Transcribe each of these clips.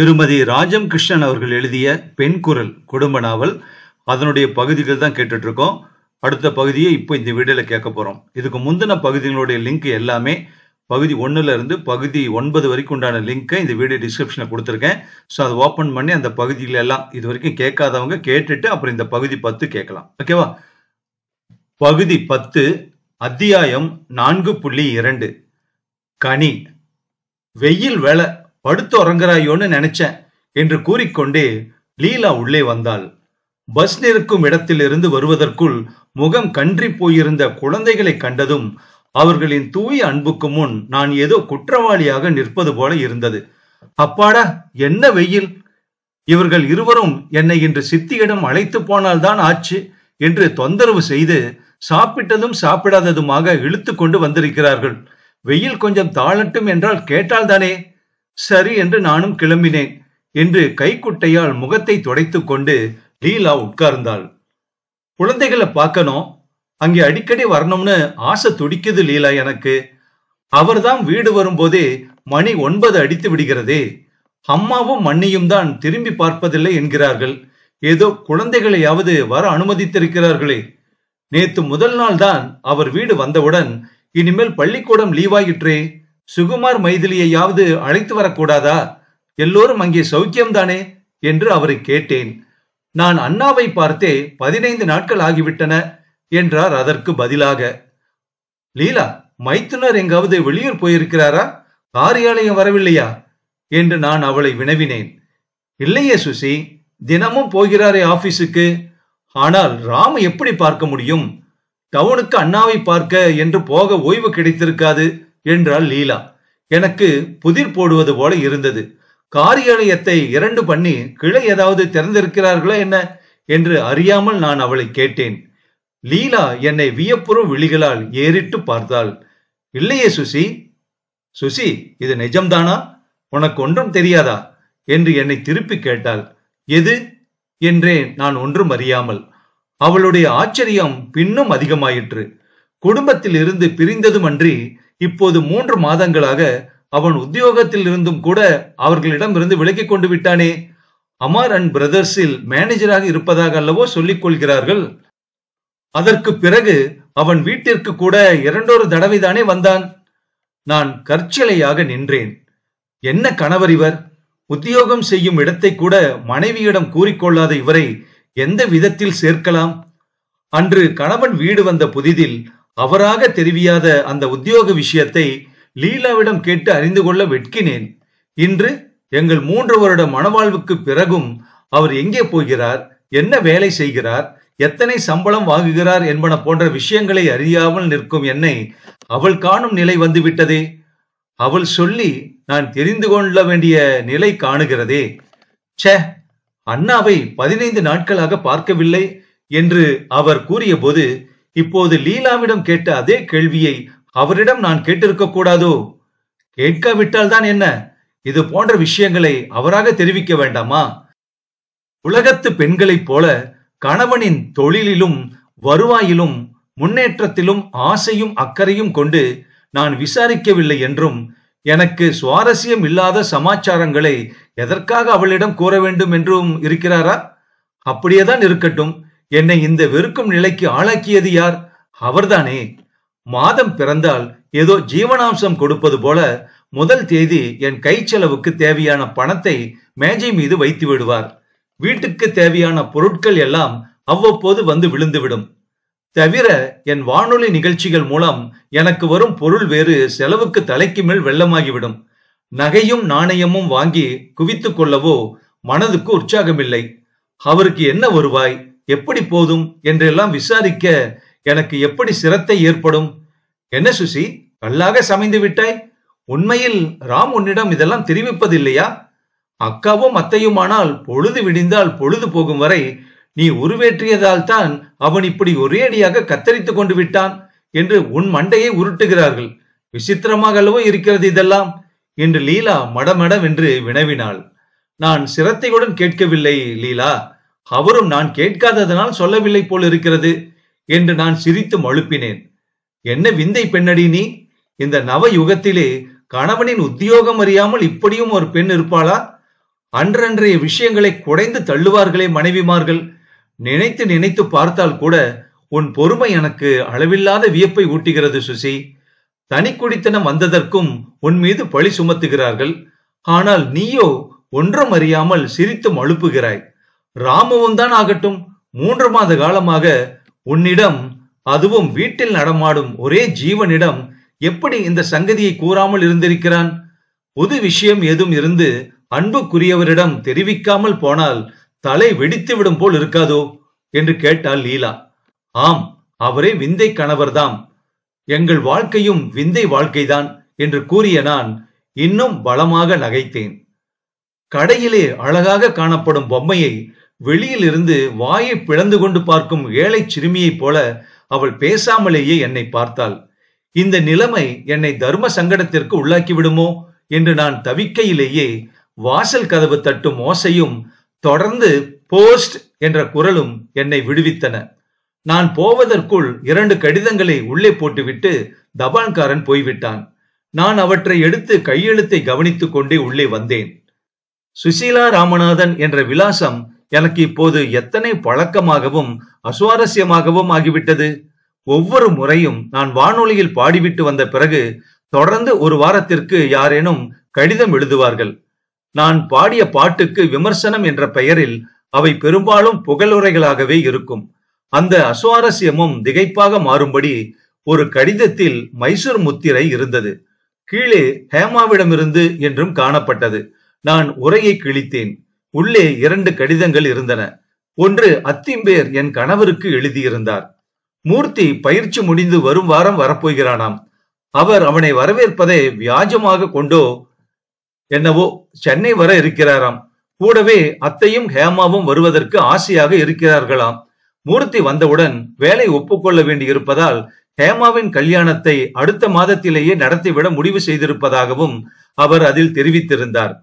திருமதி ராஜம் கிருஷ்ணன் அவர்கள் எழுதிய பெண் குரல் குடும்ப நாவல் அதனுடைய பகுதிகள் தான் கேட்டுட்டு இருக்கோம். அடுத்த பகுதியை இப்போ இந்த வீடியோல கேட்க போறோம். இதுக்கு முந்தின பகுதிகளுடைய லிங்க் எல்லாமே பகுதி 1ல இருந்து பகுதி 9 வரைக்கும் உண்டான லிங்கை இந்த வீடியோ டிஸ்கிரிப்ஷன்ல கொடுத்துருக்கேன். ஸோ அதை ஓப்பன் பண்ணி அந்த பகுதியில எல்லாம் இது வரைக்கும் கேட்காதவங்க கேட்டுட்டு அப்புறம் இந்த பகுதி 10 கேட்கலாம். ஓகேவா? பகுதி 10 அத்தியாயம் 4.2 கனி. வெயில் வேலை படுத்து உறங்குறாயோன்னு நினைச்சேன் என்று கூறிக்கொண்டே லீலா உள்ளே வந்தாள். பஸ் நிற்கும் இடத்திலிருந்து வருவதற்குள் முகம் கன்றி போயிருந்த குழந்தைகளை கண்டதும் அவர்களின் தூய அன்புக்கு முன் நான் ஏதோ குற்றவாளியாக நிற்பது போல இருந்தது. அப்பாடா, என்ன வெயில்! இவர்கள் இருவரும் என்னை இன்று சித்தியிடம் அழைத்து போனால்தான் ஆச்சு என்று தொந்தரவு செய்து சாப்பிட்டதும் சாப்பிடாததுமாக இழுத்து கொண்டு வந்திருக்கிறார்கள். வெயில் கொஞ்சம் தாழட்டும் என்றால் கேட்டால்தானே? சரி என்று நானும் கிளம்பினேன் என்று கைக்குட்டையால் முகத்தை துடைத்துக் கொண்டு லீலா உட்கார்ந்தாள். குழந்தைகளை பார்க்கணும், அங்கே அடிக்கடி வரணும்னு ஆசை துடிக்குது லீலா எனக்கு. அவர்தான் வீடு வரும்போதே மணி 9 அடித்து விடுகிறதே. அம்மாவும் மண்ணியும் தான் திரும்பி பார்ப்பதில்லை என்கிறார்கள். ஏதோ குழந்தைகளையாவது வர அனுமதித்திருக்கிறார்களே. நேத்து முதல் நாள் தான் அவர் வீடு வந்தவுடன் இனிமேல் பள்ளிக்கூடம் லீவாயிற்றே, சுகுமார் மைதிலியையாவது அழைத்து வரக்கூடாதா? எல்லோரும் அங்கே சௌக்கியம்தானே என்று அவரை கேட்டேன். நான் அண்ணாவை பார்த்தே 15 நாட்கள் ஆகிவிட்டன என்றார். அதற்கு பதிலாக, லீலா, மைத்துனர் எங்காவது வெளியூர் போயிருக்கிறாரா? காரியாலயம் வரவில்லையா என்று நான் அவளை வினவினேன். இல்லையே சுசி, தினமும் போகிறாரே ஆபீஸுக்கு. ஆனால் ராம எப்படி பார்க்க முடியும்? டவுனுக்கு அண்ணாவை பார்க்க என்று போக ஓய்வு கிடைத்திருக்காது என்றாள் லீலா. எனக்கு புதிர் போடுவது போல இருந்தது. காரியாலயத்தை 2 பண்ணி கிளை ஏதாவது திறந்திருக்கிறார்களா என்ன என்று அறியாமல் நான் அவளை கேட்டேன். லீலா என்னை வியப்புறும் விழிகளால் ஏறிட்டு பார்த்தாள். இல்லையே சுசி. சுசி, இது நிஜம்தானா? உனக்கு ஒன்றும் தெரியாதா என்று என்னை திருப்பி கேட்டாள். எது என்றேன் நான் ஒன்றும் அறியாமல். அவளுடைய ஆச்சரியம் பின்னும் அதிகமாயிற்று. குடும்பத்தில் இருந்து பிரிந்ததுமன்றி இப்போது 3 மாதங்களாக அவன் உத்தியோகத்தில் இருந்தும் கூட அவர்களிடம் இருந்து விலகிக் கொண்டு விட்டானே. அமர் அண்ட் பிரதர்ஸில் மேனேஜராக இருப்பதாக அல்லவோ சொல்லிக் கொள்கிறார்கள். அதற்கு பிறகு அவன் வீட்டிற்கு கூட 2 தடவை தானே வந்தான். நான் கற்சிலையாக நின்றேன். என்ன கணவர் இவர்! உத்தியோகம் செய்யும் இடத்தை கூட மனைவியிடம் கூறிக்கொள்ளாத இவரை எந்த விதத்தில் சேர்க்கலாம்? அன்று கணவன் வீடு வந்த புதிதில் அவராக தெரிவியாத அந்த உத்தியோக விஷயத்தை லீலாவிடம் கேட்டு அறிந்து கொள்ள வெட்கினேன். இன்று எங்கள் 3 வருட மனவாழ்வுக்கு பிறகும் அவர் எங்கே போகிறார், என்ன வேலை செய்கிறார், எத்தனை சம்பளம் வாங்குகிறார் என்பன போன்ற விஷயங்களை அறியாமல் நிற்கும் என்னை அவள் காணும் நிலை வந்துவிட்டதே. அவள் சொல்லி நான் தெரிந்து கொள்ள வேண்டிய நிலை காணுகிறதே. ச்சே, அண்ணாவை 15 நாட்களாக பார்க்கவில்லை என்று அவர் கூறிய போது இப்போது லீலாவிடம் கேட்ட அதே கேள்வியை அவரிடம் நான் கேட்டிருக்க கூடாதோ? கேட்காவிட்டால் தான் என்ன, இது போன்ற விஷயங்களை அவராக தெரிவிக்க வேண்டாமா? உலகத்து பெண்களைப் போல கணவனின் தொழிலிலும் வருவாயிலும் முன்னேற்றத்திலும் ஆசையும் அக்கறையும் கொண்டு நான் விசாரிக்கவில்லை என்றும் எனக்கு சுவாரஸ்யம் இல்லாத சமாச்சாரங்களை எதற்காக அவளிடம் கூற வேண்டும் என்றும் இருக்கிறாரா? அப்படியேதான் இருக்கட்டும். என்னை இந்த வெறுக்கும் நிலைக்கு ஆளாக்கியது யார்? அவர்தானே. மாதம் பிறந்தால் ஏதோ ஜீவனாம்சம் கொடுப்பது போல முதல் தேதி என் கை செலவுக்கு தேவையான பணத்தை மேஜை மீது வைத்து விடுவார். வீட்டுக்கு தேவையான பொருட்கள் எல்லாம் அவ்வப்போது வந்து விழுந்துவிடும். தவிர என் வானொலி நிகழ்ச்சிகள் மூலம் எனக்கு வரும் பொருள் வேறு செலவுக்கு தலைக்கு மேல் வெள்ளமாகிவிடும். நகையும் நாணயமும் வாங்கி குவித்துக் கொள்ளவோ மனதுக்கு உற்சாகமில்லை. அவருக்கு என்ன வருவாய், எப்படி போதும் என்றெல்லாம் விசாரிக்க எனக்கு எப்படி சிரத்தை ஏற்படும்? என்ன சுசி, கல்லாக சமைந்து விட்டாய்? உண்மையில் ராம் உன்னிடம் இதெல்லாம் தெரிவிப்பதில்லையா? அக்காவும் அத்தையுமானால் பொழுது விடிந்தால் பொழுது போகும் வரை நீ உருவேற்றியதால் தான் அவன் இப்படி ஒரேடியாக கத்தரித்து கொண்டு விட்டான் என்று உன் மண்டையை உருட்டுகிறார்கள். விசித்திரமாக அல்லவோ இருக்கிறது இதெல்லாம் என்று லீலா மடமடவென்று வினவினாள். நான் சிரத்தையுடன் கேட்கவில்லை லீலா, அவரும் நான் கேட்காததனால் சொல்லவில்லை போல் இருக்கிறது என்று நான் சிரித்து மழுப்பினேன். என்ன விந்தை பெண்ணடி நீ! இந்த நவ யுகத்திலே கணவனின் உத்தியோகம் அறியாமல் இப்படியும் ஒரு பெண் இருப்பாளா? அன்றன்றைய விஷயங்களை குடைந்து தள்ளுவார்களே மனைவிமார்கள். நினைத்து நினைத்து பார்த்தால் கூட உன் பொறுமை எனக்கு அளவில்லாத வியப்பை ஊட்டுகிறது சுசி. தனி குடித்தனம் வந்ததற்கும் உன் மீது பழி சுமத்துகிறார்கள். ஆனால் நீயோ ஒன்றும் அறியாமல் சிரித்து மழுப்புகிறாய். ராமுவும் தான் ஆகட்டும், 3 மாத காலமாக உன்னிடம், அதுவும் வீட்டில் நடமாடும் ஒரே ஜீவனிடம் எப்படி இந்த சங்கதியை கூறாமல் இருந்திருக்கிறான்? புது விஷயம் ஏதும் இருந்து அன்புக்குரியவரிடம் தெரிவிக்காமல் போனால் தலை வெடித்துவிடும் போல் இருக்காதோ என்று கேட்டாள் லீலா. ஆம், அவரே விந்தை கணவர்தாம். எங்கள் வாழ்க்கையும் விந்தை வாழ்க்கைதான் என்று கூறிய நான் இன்னும் பலமாக நகைத்தேன். கடையிலே அழகாக காணப்படும் பொம்மையை வெளியில் இருந்து வாயை பிளந்து கொண்டு பார்க்கும் ஏழை சிறுமியைப் போல அவள் பேசாமலேயே என்னை பார்த்தாள். இந்த நிலைமை என்னை தர்ம சங்கடத்திற்கு உள்ளாக்கி விடுமோ என்று நான் தவிக்கையிலேயே வாசல் கதவு தட்டும் ஓசையும் தொடர்ந்து போஸ்ட் என்ற குரலும் என்னை விடுவித்தன. நான் போவதற்குள் 2 கடிதங்களை உள்ளே போட்டுவிட்டு தபால்காரன் போய்விட்டான். நான் அவற்றை எடுத்து கையெழுத்தை கவனித்துக் கொண்டே உள்ளே வந்தேன். சுசீலா ராமநாதன் என்ற விலாசம் எனக்கு இப்போது எத்தனை பழக்கமாகவும் அசுவாரஸ்யமாகவும் ஆகிவிட்டது. ஒவ்வொரு முறையும் நான் வானொலியில் பாடிவிட்டு வந்த பிறகு தொடர்ந்து 1 வாரத்திற்கு யாரேனும் கடிதம் எழுதுவார்கள். நான் பாடிய பாட்டுக்கு விமர்சனம் என்ற பெயரில் அவை பெரும்பாலும் புகழுரைகளாகவே இருக்கும். அந்த அசுவாரஸ்யமும் திகைப்பாக மாறும்படி ஒரு கடிதத்தில் மைசூர் முத்திரை இருந்தது. கீழே ஹேமாவிடமிருந்து என்றும் காணப்பட்டது. நான் உரையை கிழித்தேன். உள்ளே 2 கடிதங்கள் இருந்தன. ஒன்று அத்திம்பேர் என் கணவருக்கு எழுதியிருந்தார். மூர்த்தி பயிற்சி முடிந்து வரும் வாரம் வரப்போகிறானாம். அவர் அவனை வரவேற்பதை வியாஜமாக கொண்டோ என்னவோ சென்னை வர இருக்கிறாராம். கூடவே அத்தையும் ஹேமாவும் வருவதற்கு ஆசையாக இருக்கிறார்களாம். மூர்த்தி வந்தவுடன் வேலை ஒப்புக்கொள்ள வேண்டி இருப்பதால் ஹேமாவின் கல்யாணத்தை அடுத்த மாதத்திலேயே நடத்திவிட முடிவு செய்திருப்பதாகவும் அவர் அதில் தெரிவித்திருந்தார்.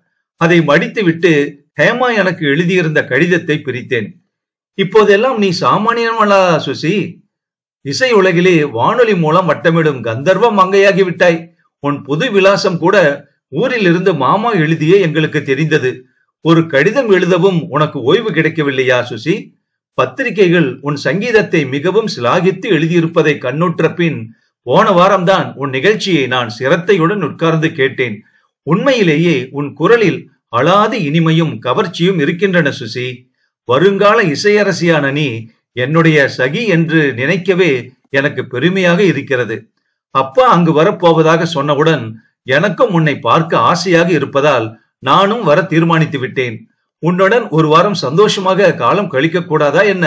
அதை மடித்துவிட்டு ஹேமா எனக்கு எழுதியிருந்த கடிதத்தை பிரித்தேன். இப்போதெல்லாம் நீ சாமானியமலா சுசி? இசை உலகிலே வானொலி மூலம் வட்டமிடும் கந்தர்வ மங்கையாகிவிட்டாய். உன் புது விலாசம் கூட ஊரில் இருந்து மாமா எழுதியே எங்களுக்கு தெரிந்தது. ஒரு கடிதம் எழுதவும் உனக்கு ஓய்வு கிடைக்கவில்லையா சுசி? பத்திரிகைகள் உன் சங்கீதத்தை மிகவும் சிலாகித்து எழுதியிருப்பதை கண்ணுற்ற பின் போன வாரம்தான் உன் நிகழ்ச்சியை நான் சிரத்தையுடன் உட்கார்ந்து கேட்டேன். உண்மையிலேயே உன் குரலில் அழாது இனிமையும் கவர்ச்சியும் இருக்கின்றன சுசி. வருங்கால இசையரசியான நீ என்னுடைய சகி என்று நினைக்கவே எனக்கு பெருமையாக இருக்கிறது. அப்பா அங்கு வரப்போவதாக சொன்னவுடன் எனக்கும் உன்னை பார்க்க ஆசையாக இருப்பதால் நானும் வர தீர்மானித்து விட்டேன். உன்னுடன் 1 வாரம் சந்தோஷமாக காலம் கழிக்க கூடாதா என்ன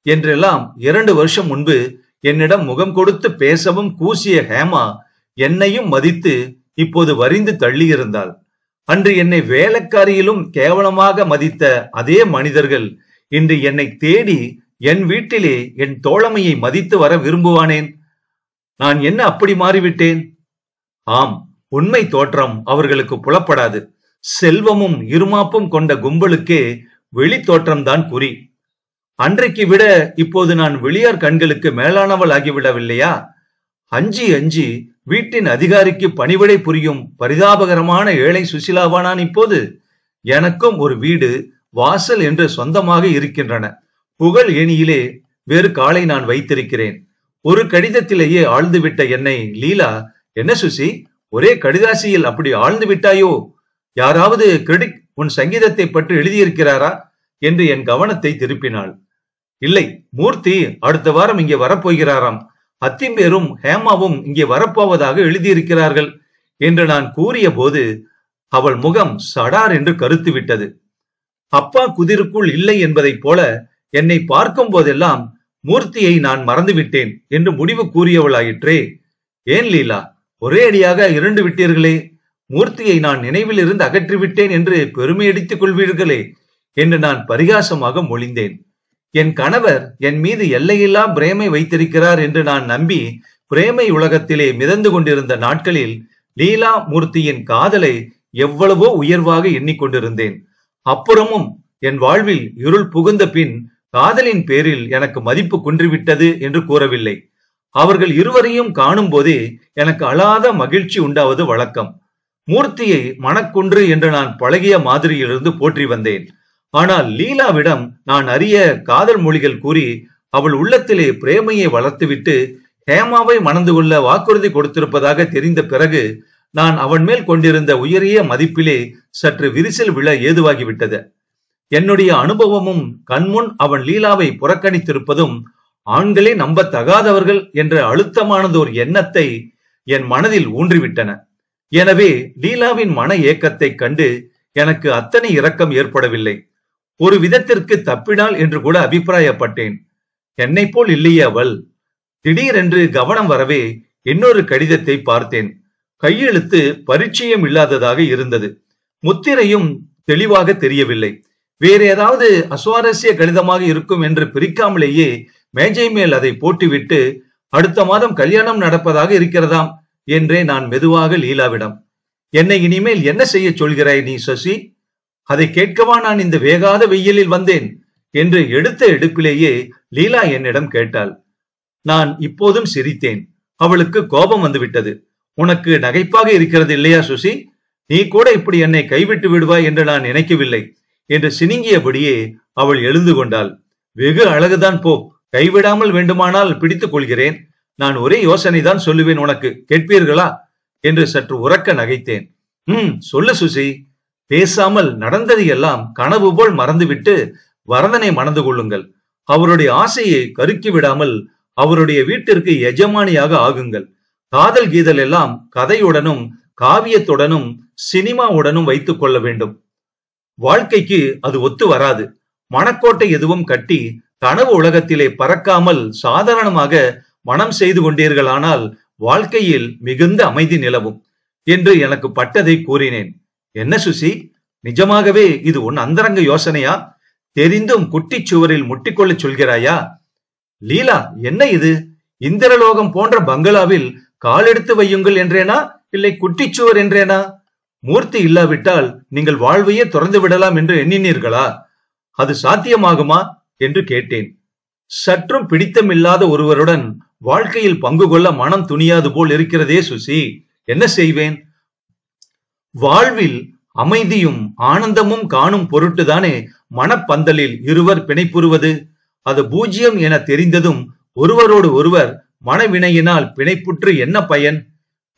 என்றெல்லாம் 2 வருஷம் முன்பு என்னிடம் முகம் கொடுத்து பேசவும் கூசிய ஹேமா என்னையும் மதித்து இப்போது வரிந்து தள்ளியிருந்தாள். அன்று என்னை வேலைக்காரியிலும் கேவலமாக மதித்த அதே மனிதர்கள் இன்று என்னை தேடி என் வீட்டிலே என் தோழமையை மதித்து வர விரும்புவானேன்? நான் என்ன அப்படி மாறிவிட்டேன்? ஆம், உண்மை தோற்றம் அவர்களுக்கு புலப்படாது. செல்வமும் இருமாப்பும் கொண்ட கும்பலுக்கே வெளி தோற்றம்தான் குறி. அன்றைக்கு விட இப்போது நான் வெளியார் கண்களுக்கு மேலானவள் ஆகிவிடவில்லையா? அஞ்சி அஞ்சி வீட்டின் அதிகாரிக்கு பணிவிடை புரியும் பரிதாபகரமான ஏழை சுசிலாவா நான் இப்போது? எனக்கும் ஒரு வீடு வாசல் என்று சொந்தமாக இருக்கின்றன. புகழ் ஏணியிலே வேறு காலை நான் வைத்திருக்கிறேன். ஒரு கடிதத்திலேயே ஆழ்ந்துவிட்ட என்னை லீலா, என்ன சுசி, ஒரே கடிதாசியில் அப்படி ஆழ்ந்து விட்டாயோ? யாராவது கிரெடிட் உன் சங்கீதத்தை பற்றி எழுதியிருக்கிறாரா என்று என் கவனத்தை திருப்பினாள். இல்லை, மூர்த்தி அடுத்த வாரம் இங்கே வரப்போகிறாராம். அத்திம்பேரும் ஹேமாவும் இங்கே வரப்போவதாக எழுதியிருக்கிறார்கள் என்று நான் கூறிய போது அவள் முகம் சடார் என்று கருத்து விட்டது. அப்பா குதிருக்குள் இல்லை என்பதைப் போல என்னை பார்க்கும் போதெல்லாம் மூர்த்தியை நான் மறந்துவிட்டேன் என்று முடிவு கூறியவளாயிற்றே. ஏன் லீலா, ஒரே அடியாக 2 விட்டீர்களே? மூர்த்தியை நான் நினைவில் இருந்து அகற்றிவிட்டேன் என்று பெருமையடித்துக் கொள்வீர்களே என்று நான் பரிகாசமாக மொழிந்தேன். என் கணவர் என் மீது எல்லையில்லா பிரேமை வைத்திருக்கிறார் என்று நான் நம்பி பிரேமை உலகத்திலே மிதந்து கொண்டிருந்த நாட்களில் லீலா மூர்த்தியின் காதலை எவ்வளவோ உயர்வாக எண்ணிக்கொண்டிருந்தேன். அப்புறமும் என் வாழ்வில் இருள் புகுந்த பின் காதலின் பேரில் எனக்கு மதிப்பு குன்றிவிட்டது என்று கூறவில்லை. அவர்கள் இருவரையும் காணும் போதே எனக்கு அழாத மகிழ்ச்சி உண்டாவது வழக்கம். மூர்த்தியை மனக்குன்று என்று நான் பழகிய மாதிரியிலிருந்து போற்றி வந்தேன். ஆனால் லீலாவிடம் நான் அறிய காதல் மொழிகள் கூறி அவள் உள்ளத்திலே பிரேமையை வளர்த்துவிட்டு ஹேமாவை மணந்து கொள்ள வாக்குறுதி கொடுத்திருப்பதாக தெரிந்த பிறகு நான் அவன் மேல் கொண்டிருந்த உயரிய மதிப்பிலே சற்று விரிசல் விழ ஏதுவாகிவிட்டது. என்னுடைய அனுபவமும் கண்முன் அவன் லீலாவை புறக்கணித்திருப்பதும் ஆண்களே நம்ப தகாதவர்கள் என்ற அழுத்தமானதோர் எண்ணத்தை என் மனதில் ஊன்றிவிட்டன. எனவே லீலாவின் மன ஏக்கத்தை கண்டு எனக்கு அத்தனை இரக்கம் ஏற்படவில்லை. ஒரு விதத்திற்கு தப்பினாள் என்று கூட அபிப்பிராயப்பட்டேன். என்னை போல் இல்லையே அவள். திடீரென்று கவனம் வரவே இன்னொரு கடிதத்தை பார்த்தேன். கையெழுத்து பரிச்சயம் இல்லாததாக இருந்தது. முத்திரையும் தெளிவாக தெரியவில்லை. வேற ஏதாவது அசுவாரஸ்ய கடிதமாக இருக்கும் என்று பிரிக்காமலேயே மேஜை மேல் அதை போட்டுவிட்டு அடுத்த மாதம் கல்யாணம் நடப்பதாக இருக்கிறதாம் என்றே நான் மெதுவாக லீலாவிடம். என்னை இனிமேல் என்ன செய்ய சொல்கிறாய் நீ சசி? அதை கேட்கவா நான் இந்த வேகாத வெயிலில் வந்தேன் என்று எடுத்த எடுப்பிலேயே லீலா என்னிடம் கேட்டாள். நான் இப்போதும் சிரித்தேன். அவளுக்கு கோபம் வந்துவிட்டது. உனக்கு நகைப்பாக இருக்கிறது இல்லையா சுசி? நீ கூட இப்படி என்னை கைவிட்டு விடுவாய் என்று நான் நினைக்கவில்லை என்று சினிங்கியபடியே அவள் எழுந்து கொண்டாள். வெகு அழகுதான் போ, கைவிடாமல் வேண்டுமானால் பிடித்துக் கொள்கிறேன். நான் ஒரே யோசனை தான் சொல்லுவேன், உனக்கு கேட்பீர்களா என்று சற்று உரக்க நகைத்தேன். சொல்லு சுசி. பேசாமல் நடந்ததையெல்லாம் கனவு போல் மறந்துவிட்டு வரதனை மணந்து கொள்ளுங்கள். அவருடைய ஆசையை கருக்கி விடாமல் அவருடைய வீட்டிற்கு எஜமானியாக ஆகுங்கள். காதல் கீதல் எல்லாம் கதையுடனும் காவியத்துடனும் சினிமாவுடனும் வைத்துக் கொள்ள வேண்டும். வாழ்க்கைக்கு அது ஒத்து வராது. மனக்கோட்டை எதுவும் கட்டி கனவு உலகத்திலே பறக்காமல் சாதாரணமாக மனம் செய்து கொண்டீர்களானால் வாழ்க்கையில் மிகுந்த அமைதி நிலவும் என்று எனக்கு பட்டதை கூறினேன். என்ன சுசி, நிஜமாகவே இது உன் அந்தரங்க யோசனையா? தெரிந்தும் குட்டிச்சுவரில் முட்டிக்கொள்ள சொல்கிறாயா? லீலா, என்ன இது? இந்திரலோகம் போன்ற பங்களாவில் காலெடுத்து வையுங்கள் என்றேனா, இல்லை குட்டிச்சுவர் என்றேனா? மூர்த்தி இல்லாவிட்டால் நீங்கள் வாழ்வையே திறந்து விடலாம் என்று எண்ணினீர்களா? அது சாத்தியமாகுமா என்று கேட்டேன். சற்றும் பிடித்தமில்லாத ஒருவருடன் வாழ்க்கையில் பங்கு கொள்ள மனம் துணியாது போல் இருக்கிறதே சுசி. என்ன செய்வேன்? வாழ்வில் அமைதியும் ஆனந்தமும் காணும் பொருட்டுதானே மனப்பந்தலில் இருவர் பிணைப்புறுவது. அது பூஜ்யம் என தெரிந்ததும் ஒருவரோடு ஒருவர் மனவினையினால் பிணைப்புற்று என்ன பயன்?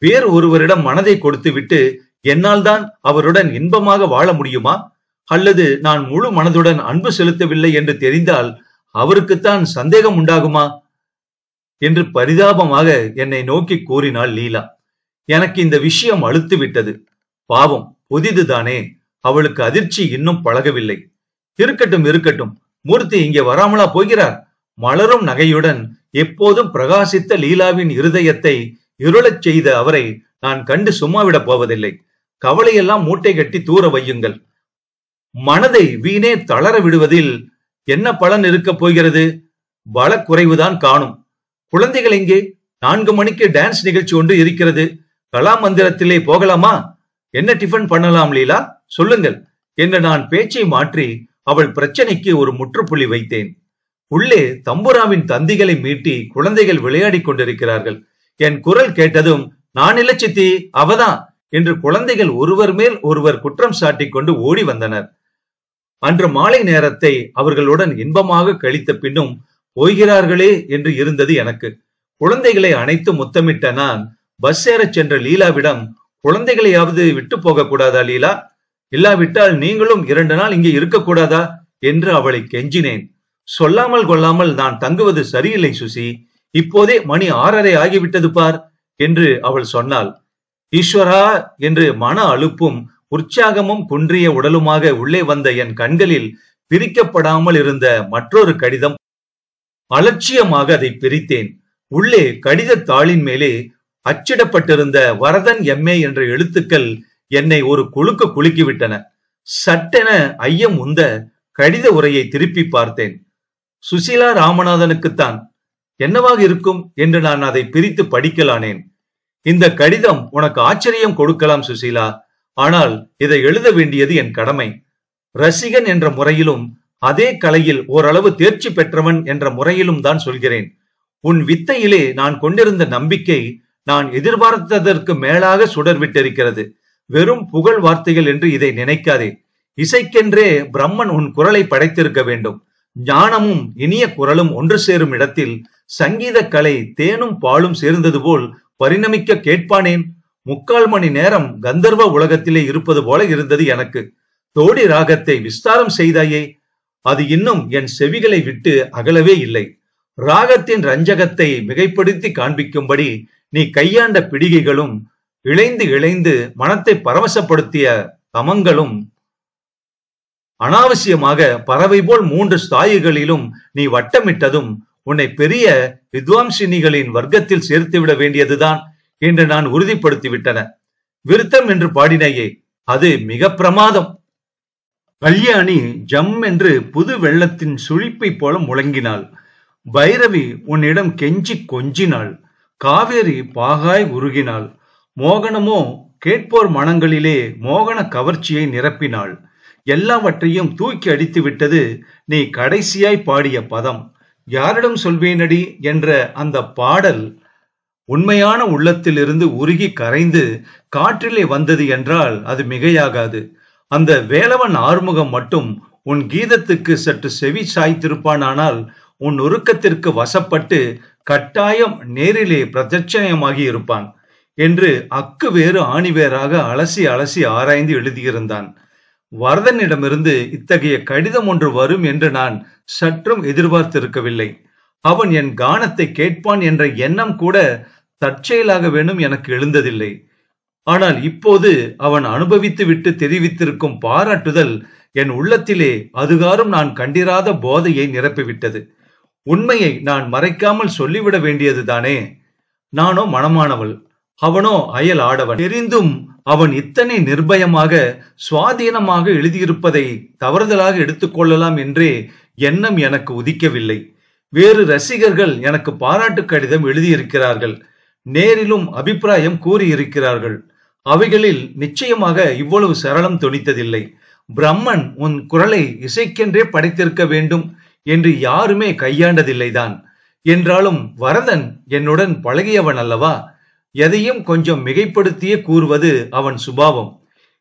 வேறு ஒருவரிடம் மனதை கொடுத்துவிட்டு என்னால் தான் அவருடன் இன்பமாக வாழ முடியுமா? அல்லது நான் முழு மனதுடன் அன்பு செலுத்தவில்லை என்று தெரிந்தால் அவருக்குத்தான் சந்தேகம் உண்டாகுமா என்று பரிதாபமாக என்னை நோக்கி கூறினாள் லீலா. எனக்கு இந்த விஷயம் அழுத்து விட்டது. பாவம், புதிதுதானே, அவளுக்கு அதிர்ச்சி இன்னும் பழகவில்லை. இருக்கட்டும் இருக்கட்டும், மூர்த்தி இங்கே வராமலா போகிறார்? மலரும் நகையுடன் எப்போதும் பிரகாசித்த லீலாவின் இருதயத்தை இருளச் செய்த அவரை நான் கண்டு சும்மாவிடப் போவதில்லை. கவலையெல்லாம் மூட்டை கட்டி தூர வையுங்கள். மனதை வீணே தளர விடுவதில் என்ன பலன் இருக்க போகிறது? பல குறைவுதான் காணும். குழந்தைகள் எங்கே? 4 மணிக்கு டான்ஸ் நிகழ்ச்சி ஒன்று இருக்கிறது. கலா மந்திரத்திலே போகலாமா? என்ன டிஃபன் பண்ணலாம் லீலா, சொல்லுங்கள் என்று நான் பேச்சை மாற்றி அவள் பிரச்சனைக்கு ஒரு முற்றுப்புள்ளி வைத்தேன். உள்ளே தம்புராவின் தந்திகளை மீட்டி குழந்தைகள் விளையாடி கொண்டிருக்கிறார்கள். என் குரல் கேட்டதும், நான் இல்ல சித்தி, அவதான் என்று குழந்தைகள் ஒருவர் மேல் ஒருவர் குற்றம் சாட்டிக் கொண்டு ஓடி வந்தனர். அன்று மாலை நேரத்தை அவர்களுடன் இன்பமாக கழித்த பின்னும் போய்கிறார்களே என்று இருந்தது எனக்கு. குழந்தைகளை அணைத்து முத்தமிட்ட நான் பஸ் ஏறச் சென்ற லீலாவிடம், குழந்தைகளையாவது விட்டு போக கூடாதா லீலா? இல்லாவிட்டால் நீங்களும் 2 நாள் இங்கே இருக்கக்கூடாதா என்று அவளை கெஞ்சினேன். சொல்லாமல் கொள்ளாமல் நான் தங்குவது சரியில்லை சுசி, இப்போதே மணி 6:30 ஆகிவிட்டது பார் என்று அவள் சொன்னாள். ஈஸ்வரா என்று மன அலுப்பும் உற்சாகமும் குன்றிய உடலுமாக உள்ளே வந்த என் கண்களில் பிரிக்கப்படாமல் இருந்த மற்றொரு கடிதம். அலட்சியமாக அதை பிரித்தேன். உள்ளே கடித தாளின் மேலே அச்சிடப்பட்டிருந்த வரதன் எம்ஏ என்ற எழுத்துக்கள் என்னை ஒரு குலுக்கு குலுக்கிவிட்டன. சட்டென ஐயம் உந்த கடித உரையை திருப்பி பார்த்தேன். சுசீலா ராமநாதனுக்குத்தான். என்னவாக இருக்கும் என்று நான் அதை பிரித்து படிக்கலானேன். இந்த கடிதம் உனக்கு ஆச்சரியம் கொடுக்கலாம் சுசீலா, ஆனால் இதை எழுத வேண்டியது என் கடமை. ரசிகன் என்ற முறையிலும் அதே கலையில் ஓரளவு தேர்ச்சி பெற்றவன் என்ற முறையிலும் தான் சொல்கிறேன். உன் வித்தையிலே நான் கொண்டிருந்த நம்பிக்கை நான் எதிர்பார்த்ததற்கு மேலாக சுடர் விட்டிருக்கிறது. வெறும் புகழ் வார்த்தைகள் என்று இதை நினைக்காதே. இசைக்கென்றே பிரம்மன் உன் குரலை படைத்திருக்க வேண்டும். ஞானமும் இனிய குரலும் ஒன்று சேரும் இடத்தில் சங்கீத கலை தேனும் பாலும் சேர்ந்தது போல் பரிணமிக்க கேட்பானேன். 3/4 மணி நேரம் கந்தர்வ உலகத்திலே இருப்பது போல இருந்தது எனக்கு. தோடி ராகத்தை விஸ்தாரம் செய்தாயே, அது இன்னும் என் செவிகளை விட்டு அகலவே இல்லை. ராகத்தின் ரஞ்சகத்தை மிகைப்படுத்தி காண்பிக்கும்படி நீ கையாண்ட பிடிகைகளும் இழைந்து இழைந்து மனத்தை பரவசப்படுத்திய தமங்களும் அனாவசியமாக பறவை போல் 3 ஸ்தாயிகளிலும் நீ வட்டமிட்டதும் உன்னை பெரிய வித்வாம்சினிகளின் வர்க்கத்தில் சேர்த்துவிட வேண்டியதுதான் என்று நான் உறுதிப்படுத்திவிட்டன. விருத்தம் என்று பாடினையே, அது மிக பிரமாதம். கல்யாணி ஜம் என்று புது வெள்ளத்தின் சுழிப்பை போல முழங்கினாள். பைரவி உன்னிடம் கெஞ்சி கொஞ்சினாள். காவேரி பாகாய் உருகினாள். மோகனமோ கேட்போர் மனங்களிலே மோகன கவர்ச்சியை நிரப்பினாள். எல்லாவற்றையும் தூக்கி அடித்து விட்டது நீ கடைசியாய் பாடிய பதம். யாரிடம் சொல்வேனடி என்ற அந்த பாடல் உண்மையான உள்ளத்திலிருந்து உருகி கரைந்து காற்றிலே வந்தது என்றால் அது மிகையாகாது. அந்த வேலவன் ஆறுமுகம் மட்டும் உன் கீதத்துக்கு சற்று செவி சாய்த்திருப்பானால் உன் உருக்கத்திற்கு வசப்பட்டு கட்டாயம் நேரிலே பிரதட்சணயமாகி இருப்பான் என்று அக்கு வேறு ஆணிவேராக அலசி அலசி ஆராய்ந்து எழுதியிருந்தான். வரதனிடமிருந்து இத்தகைய கடிதம் ஒன்று வரும் என்று நான் சற்றும் எதிர்பார்த்திருக்கவில்லை. அவன் என் கானத்தை கேட்பான் என்ற எண்ணம் கூட தற்செயலாக வேணும் எனக்கு எழுந்ததில்லை. ஆனால் இப்போது அவன் அனுபவித்து விட்டு தெரிவித்திருக்கும் பாராட்டுதல் என் உள்ளத்திலே அதுகாரும் நான் கண்டிராத போதையை நிரப்பிவிட்டது. உண்மையை நான் மறைக்காமல் சொல்லிவிட வேண்டியதுதானே. நானோ மனமானவள், அவனோ அயல் ஆடவன். தெரிந்தும் அவன் இத்தனை நிர்பயமாக சுவாதீனமாக எழுதியிருப்பதை தவறுதலாக எடுத்துக்கொள்ளலாம் என்றே எண்ணம் எனக்கு உதிக்கவில்லை. வேறு ரசிகர்கள் எனக்கு பாராட்டு கடிதம் எழுதியிருக்கிறார்கள், நேரிலும் அபிப்பிராயம் கூறியிருக்கிறார்கள். அவைகளில் நிச்சயமாக இவ்வளவு சரளம் தொனித்ததில்லை. பிரம்மன் உன் குரலை இசைக்கென்றே படைத்திருக்க வேண்டும் என்று யாருமே கையாண்டதில்லைதான். என்றாலும் வரதன் என்னுடன் பழகியவன் அல்லவா? எதையும் கொஞ்சம் மிகைப்படுத்தியே கூறுவது அவன் சுபாவம்.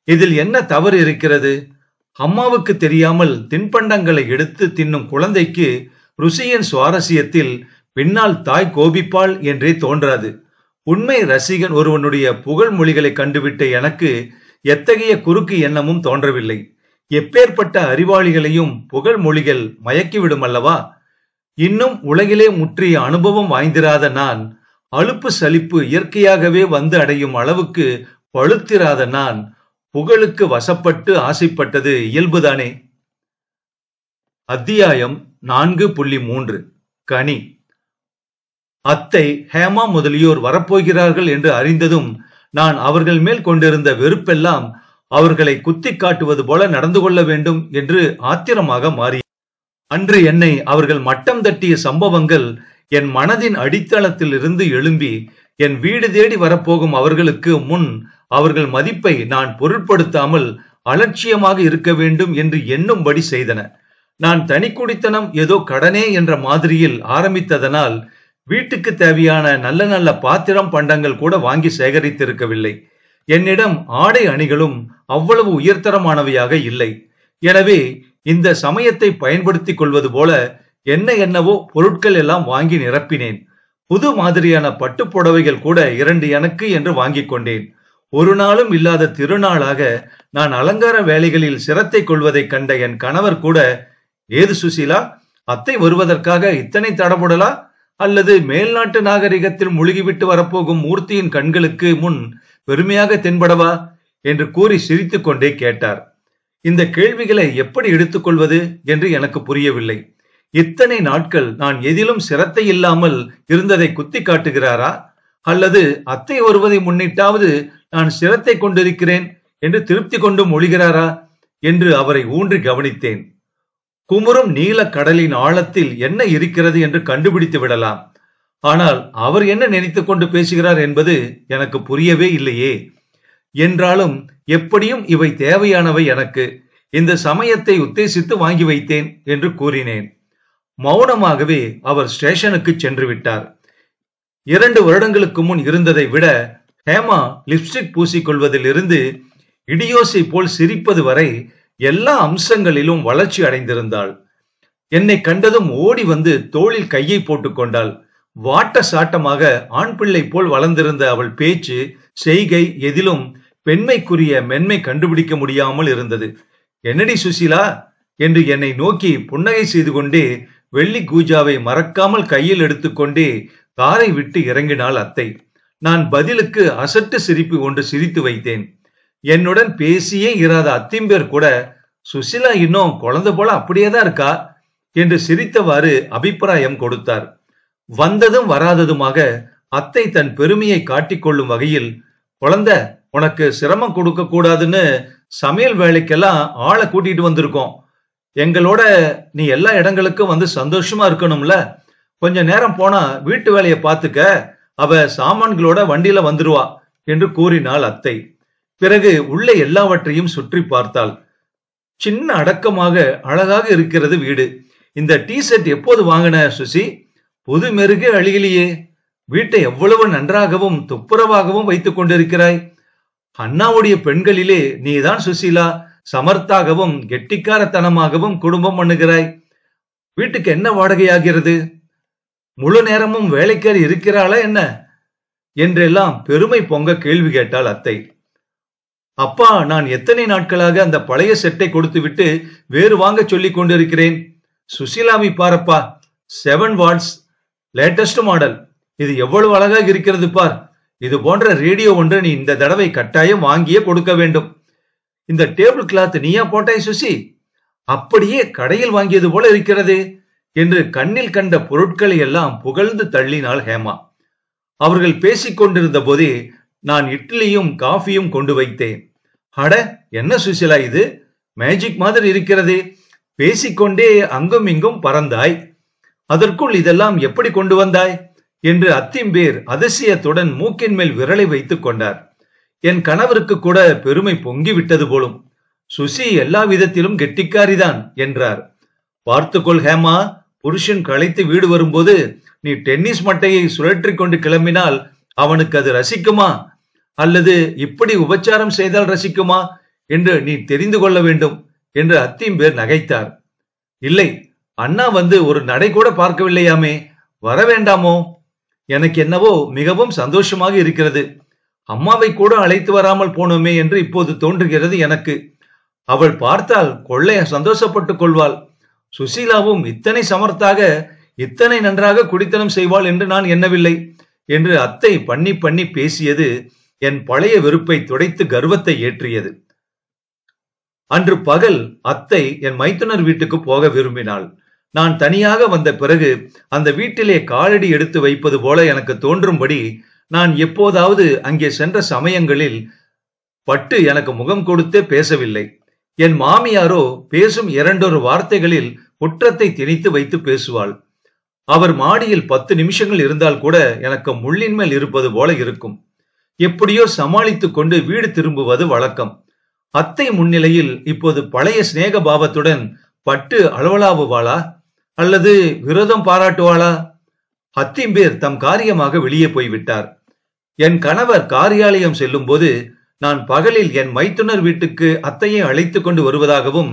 இதில் என்ன தவறு இருக்கிறது? அம்மாவுக்கு தெரியாமல் தின்பண்டங்களை எடுத்து தின்னும் குழந்தைக்கு ருசியின் சுவாரஸ்யத்தில் பின்னால் தாய் கோபிப்பாள் என்றே தோன்றாது. உண்மை ரசிகன் ஒருவனுடைய புகழ் மொழிகளை கண்டுவிட்ட எனக்கு எத்தகைய குறுக்கு எண்ணமும் தோன்றவில்லை. எப்பேற்பட்ட அறிவாளிகளையும் புகழ் மொழிகள் மயக்கிவிடும் அல்லவா? இன்னும் உலகிலே முற்றிய அனுபவம் வாய்ந்திராத நான், அலுப்பு சலிப்பு இயற்கையாகவே வந்து அடையும் அளவுக்கு பழுத்திராத நான் புகழுக்கு வசப்பட்டு ஆசைப்பட்டது இயல்புதானே. அத்தியாயம் 4.3. கனி. அத்தை ஹேமா முதலியோர் வரப்போகிறார்கள் என்று அறிந்ததும் நான் அவர்கள் மேல் கொண்டிருந்த வெறுப்பெல்லாம் அவர்களை குத்தி காட்டுவது போல நடந்து கொள்ள வேண்டும் என்று ஆத்திரமாக மாறி, அன்று என்னை அவர்கள் மட்டம் தட்டிய சம்பவங்கள் என் மனதின் அடித்தளத்தில் இருந்து எழும்பி என் வீடு தேடி வரப்போகும் அவர்களுக்கு முன் அவர்கள் மதிப்பை நான் பொருட்படுத்தாமல் அலட்சியமாக இருக்க வேண்டும் என்று எண்ணும்படி செய்தன. நான் தனி குடித்தனம் ஏதோ கடனே என்ற மாதிரியில் ஆரம்பித்ததனால் வீட்டுக்கு தேவையான நல்ல நல்ல பாத்திரம் பண்டங்கள் கூட வாங்கி சேகரித்திருக்கவில்லை. என்னிடம் ஆடை அணிகளும் அவ்வளவு உயர்தரமானவையாக இல்லை. எனவே இந்த சமயத்தை பயன்படுத்திக் கொள்வது போல என்னவோ பொருட்கள் எல்லாம் வாங்கி நிரப்பினேன். புது மாதிரியான பட்டு புடவைகள் கூட 2 எனக்கு என்று வாங்கிக் கொண்டேன். ஒரு நாளும் இல்லாத திருநாளாக நான் அலங்கார வேலைகளில் சிரத்தை கொள்வதை கண்ட என் கணவர் கூட, ஏது சுசீலா, அத்தை வருவதற்காக இத்தனை தடபுடலா, அல்லது மேல்நாட்டு நாகரிகத்தில் முழுகிவிட்டு வரப்போகும் மூர்த்தியின் கண்களுக்கு முன் பெருமையாக தென்படவா என்று கூறி சிரித்துக் கொண்டே கேட்டார். இந்த கேள்விகளை எப்படி எடுத்துக்கொள்வது என்று எனக்கு புரியவில்லை. இத்தனை நாட்கள் நான் எதிலும் சிரத்தை இல்லாமல் இருந்ததை குத்தி காட்டுகிறாரா, அல்லது அத்தை வருவதை முன்னிட்டாவது நான் சிரத்தை கொண்டிருக்கிறேன் என்று திருப்தி கொண்டு மொழிகிறாரா என்று அவரை ஊன்றி கவனித்தேன். குமுறும் நீல கடலின் ஆழத்தில் என்ன இருக்கிறது என்று கண்டுபிடித்து விடலாம். ஆனால் அவர் என்ன நினைத்துக் கொண்டு பேசுகிறார் என்பது எனக்கு புரியவே இல்லையே. என்றாலும் எப்படியும் இவை தேவையானவை எனக்கு, இந்த சமயத்தை உத்தேசித்து வாங்கி வைத்தேன் என்று கூறினேன். மௌனமாகவே அவர் ஸ்டேஷனுக்கு சென்று விட்டார். 2 வருடங்களுக்கு முன் இருந்ததை விட ஹேமா லிப்ஸ்டிக் பூசிக்கொள்வதில் இருந்து இடியோசை போல் சிரிப்பது வரை எல்லா அம்சங்களிலும் வளர்ச்சி அடைந்திருந்தாள். என்னை கண்டதும் ஓடி வந்து தோளில் கையை போட்டுக் கொண்டாள். வாட்ட சாட்டமாக ஆண் பிள்ளை போல் வளர்ந்திருந்த அவள் பேச்சு, செய்கை எதிலும் பெண்மைக்குரிய மென்மை கண்டுபிடிக்க முடியாமல் இருந்தது. என்னடி சுசீலா என்று என்னை நோக்கி புன்னகை செய்து கொண்டே வெள்ளி கூஜாவை மறக்காமல் கையில் எடுத்துக்கொண்டே காரை விட்டு இறங்கினாள் அத்தை. நான் பதிலுக்கு அசட்டு சிரிப்பு ஒன்று சிரித்து வைத்தேன். என்னுடன் பேசியே இராத அத்திம்பேர் கூட சுசீலா இன்னும் குழந்தை போல அப்படியேதான் இருக்கா என்று சிரித்தவாறு அபிப்பிராயம் கொடுத்தார். வந்ததும் வராததுமாக அத்தை தன் பெருமையை காட்டிக்கொள்ளும் வகையில், குழந்தை உனக்கு சிரமம் கொடுக்க கூடாதுன்னு சமையல் வேலைக்கெல்லாம் ஆளை கூட்டிட்டு வந்திருக்கோம். எங்களோட நீ எல்லா இடங்களுக்கும் வந்து சந்தோஷமா இருக்கணும்ல. கொஞ்ச நேரம் போனா வீட்டு வேலையை பார்த்துக்க, அவ சாமான்களோட வண்டியில வந்துருவா என்று கூறினாள் அத்தை. பிறகு உள்ள எல்லாவற்றையும் சுற்றி பார்த்தாள். சின்ன அடக்கமாக அழகாக இருக்கிறது வீடு. இந்த டீ ஷர்ட் எப்போது வாங்கின சுசி? புது மெருகே அழியலையே. வீட்டை எவ்வளவு நன்றாகவும் துப்புரவாகவும் வைத்துக் கொண்டிருக்கிறாய். அண்ணாவுடைய பெண்களிலே நீதான் சுசீலா சமர்த்தாகவும் கெட்டிக்காரத்தனமாகவும் குடும்பம் பண்ணுகிறாய். வீட்டுக்கு என்ன வாடகையாகிறது? முழு நேரமும் வேலைக்காரி இருக்கிறாளா என்ன என்றெல்லாம் பெருமை பொங்க கேள்வி கேட்டாள் அத்தை. அப்பா, நான் எத்தனை நாட்களாக அந்த பழைய செட்டை கொடுத்து விட்டு வேறு வாங்க சொல்லி கொண்டிருக்கிறேன். சுசீலாவை பாரப்பா, 7 வாட்ஸ் லேட்டஸ்ட் மாடல். இது எவ்வளவு அழகாக இருக்கிறது பார். இது போன்ற ரேடியோ ஒன்று நீ இந்த தடவை கட்டாயம் வாங்கியே கொடுக்க வேண்டும். இந்த டேபிள் கிளாத் நீயா போட்டாய் சுசி? அப்படியே கடையில் வாங்கியது போல இருக்கிறது என்று கண்ணில் கண்ட பொருட்களை எல்லாம் புகழ்ந்து தள்ளினாள் ஹேமா. அவர்கள் பேசிக் கொண்டிருந்த போதே நான் இட்லியும் காஃபியும் கொண்டு வைத்தேன். அட, என்ன சுசிலா இது? மேஜிக் மாதிரி இருக்கிறது. பேசிக்கொண்டே அங்கும் இங்கும் பறந்தாய். அதற்குள் இதெல்லாம் எப்படி கொண்டு வந்தாய் என்று அத்திம்பேர் அதிசயத்துடன் மூக்கின் மேல் விரலை வைத்துக் கொண்டார். என் கணவருக்கு கூட பெருமை பொங்கி விட்டது போலும். சுசி எல்லா விதத்திலும் கெட்டிக்காரிதான் என்றார். பார்த்துக்கொள் ஹேமா, புருஷன் களைத்து வீடு வரும்போது நீ டென்னிஸ் மட்டையை சுழற்றி கொண்டு கிளம்பினால் அவனுக்கு அது ரசிக்குமா, அல்லது இப்படி உபச்சாரம் செய்தால் ரசிக்குமா என்று நீ தெரிந்து கொள்ள வேண்டும் என்று அத்திம்பேர் நகைத்தார். இல்லை, அண்ணா வந்து ஒரு நடை கூட பார்க்கவில்லையாமே, வர வேண்டாமோ? எனக்கு என்னவோ மிகவும் சந்தோஷமாக இருக்கிறது. அம்மாவை கூட அழைத்து வராமல் போனோமே என்று இப்போது தோன்றுகிறது எனக்கு. அவள் பார்த்தால் கொள்ளை சந்தோஷப்பட்டுக் கொள்வாள். சுசீலாவும் இத்தனை சமர்த்தாக இத்தனை நன்றாக குடித்தனம் செய்வாள் என்று நான் எண்ணவில்லை என்று அத்தை பண்ணி பண்ணி பேசியது என் பழைய வெறுப்பை துடைத்து கர்வத்தை ஏற்றியது. அன்று பகல் அத்தை என் மைத்துனர் வீட்டுக்கு போக விரும்பினாள். நான் தனியாக வந்த பிறகு அந்த வீட்டிலே காலடி எடுத்து வைப்பது போல எனக்கு தோன்றும்படி நான் எப்போதாவது அங்கே சென்ற சமயங்களில் பட்டு எனக்கு முகம் கொடுத்தே பேசவில்லை. என் மாமியாரோ பேசும் 2 வார்த்தைகளில் குற்றத்தை திணித்து வைத்து பேசுவாள். அவர் மாடியில் 10 நிமிஷங்கள் இருந்தால் கூட எனக்கு முள்ளின் மேல் இருப்பது போல இருக்கும். எப்படியோ சமாளித்துக் கொண்டு வீடு திரும்புவது வழக்கம். அத்தை முன்னிலையில் இப்போது பழைய சிநேக பாவத்துடன் பட்டு அளவலாவுவாளா அல்லது விரோதம் பாராட்டுவாளா? அத்திம்பேர் தம் காரியமாக வெளியே போய்விட்டார். என் கணவர் காரியாலயம் செல்லும் போது நான் பகலில் என் மைத்துனர் வீட்டுக்கு அத்தையை அழைத்து கொண்டு வருவதாகவும்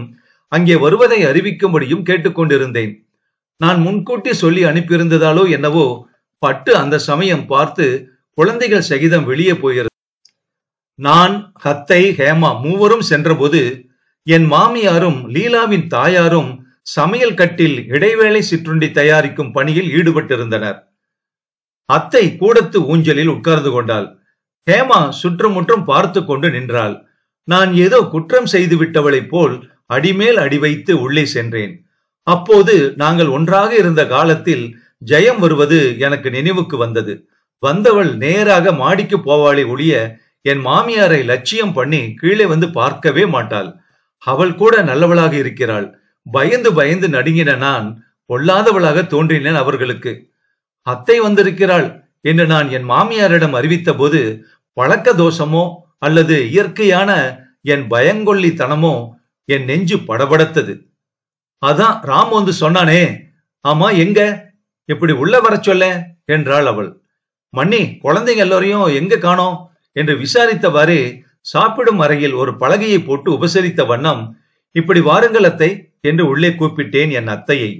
அங்கே வருவதை அறிவிக்கும்படியும் கேட்டுக்கொண்டிருந்தேன். நான் முன்கூட்டி சொல்லி அனுப்பியிருந்ததாலோ என்னவோ பட்டு அந்த சமயம் பார்த்து குழந்தைகள் சகிதம் வெளியே போகிறது. நான், அத்தை, ஹேமா மூவரும் சென்றபோது என் மாமியாரும் லீலாவின் தாயாரும் சமையல் கட்டில் இடைவேளை சிற்றுண்டி தயாரிக்கும் பணியில் ஈடுபட்டிருந்தனர். அத்தை கூடத்து ஊஞ்சலில் உட்கார்ந்து கொண்டாள். ஹேமா சுற்றுமுற்றும் பார்த்து கொண்டு நின்றாள். நான் ஏதோ குற்றம் செய்து விட்டவளைப் போல் அடிமேல் அடி வைத்து உள்ளே சென்றேன். அப்போது நாங்கள் ஒன்றாக இருந்த காலத்தில் ஜெயம் வருவது எனக்கு நினைவுக்கு வந்தது. வந்தவள் நேராக மாடிக்கு போவாளே ஒழிய என் மாமியாரை லட்சியம் பண்ணி கீழே வந்து பார்க்கவே மாட்டாள். அவள் கூட நல்லவளாக இருக்கிறாள். பயந்து பயந்து நடுங்கின நான் பொல்லாதவளாக தோன்றினேன் அவர்களுக்கு. அத்தை வந்திருக்கிறாள் என்று நான் என் மாமியாரிடம் அறிவித்த போது பழக்க தோஷமோ அல்லது இயற்கையான என் பயங்கொல்லித்தனமோ என் நெஞ்சு படபடத்தது. அதான் ராம் வந்து சொன்னானே, ஆமா எங்க, இப்படி உள்ள வர சொல்ல என்றாள் அவள். மன்னி, குழந்தைங்க எல்லோரையும் எங்க காணோம் என்று விசாரித்தவாறே சாப்பிடும் அறையில் ஒரு பலகையை போட்டு உபசரித்த வண்ணம், இப்படி வாருங்கள் அத்தை என்று உள்ளே கூப்பிட்டேன் என் அத்தையை.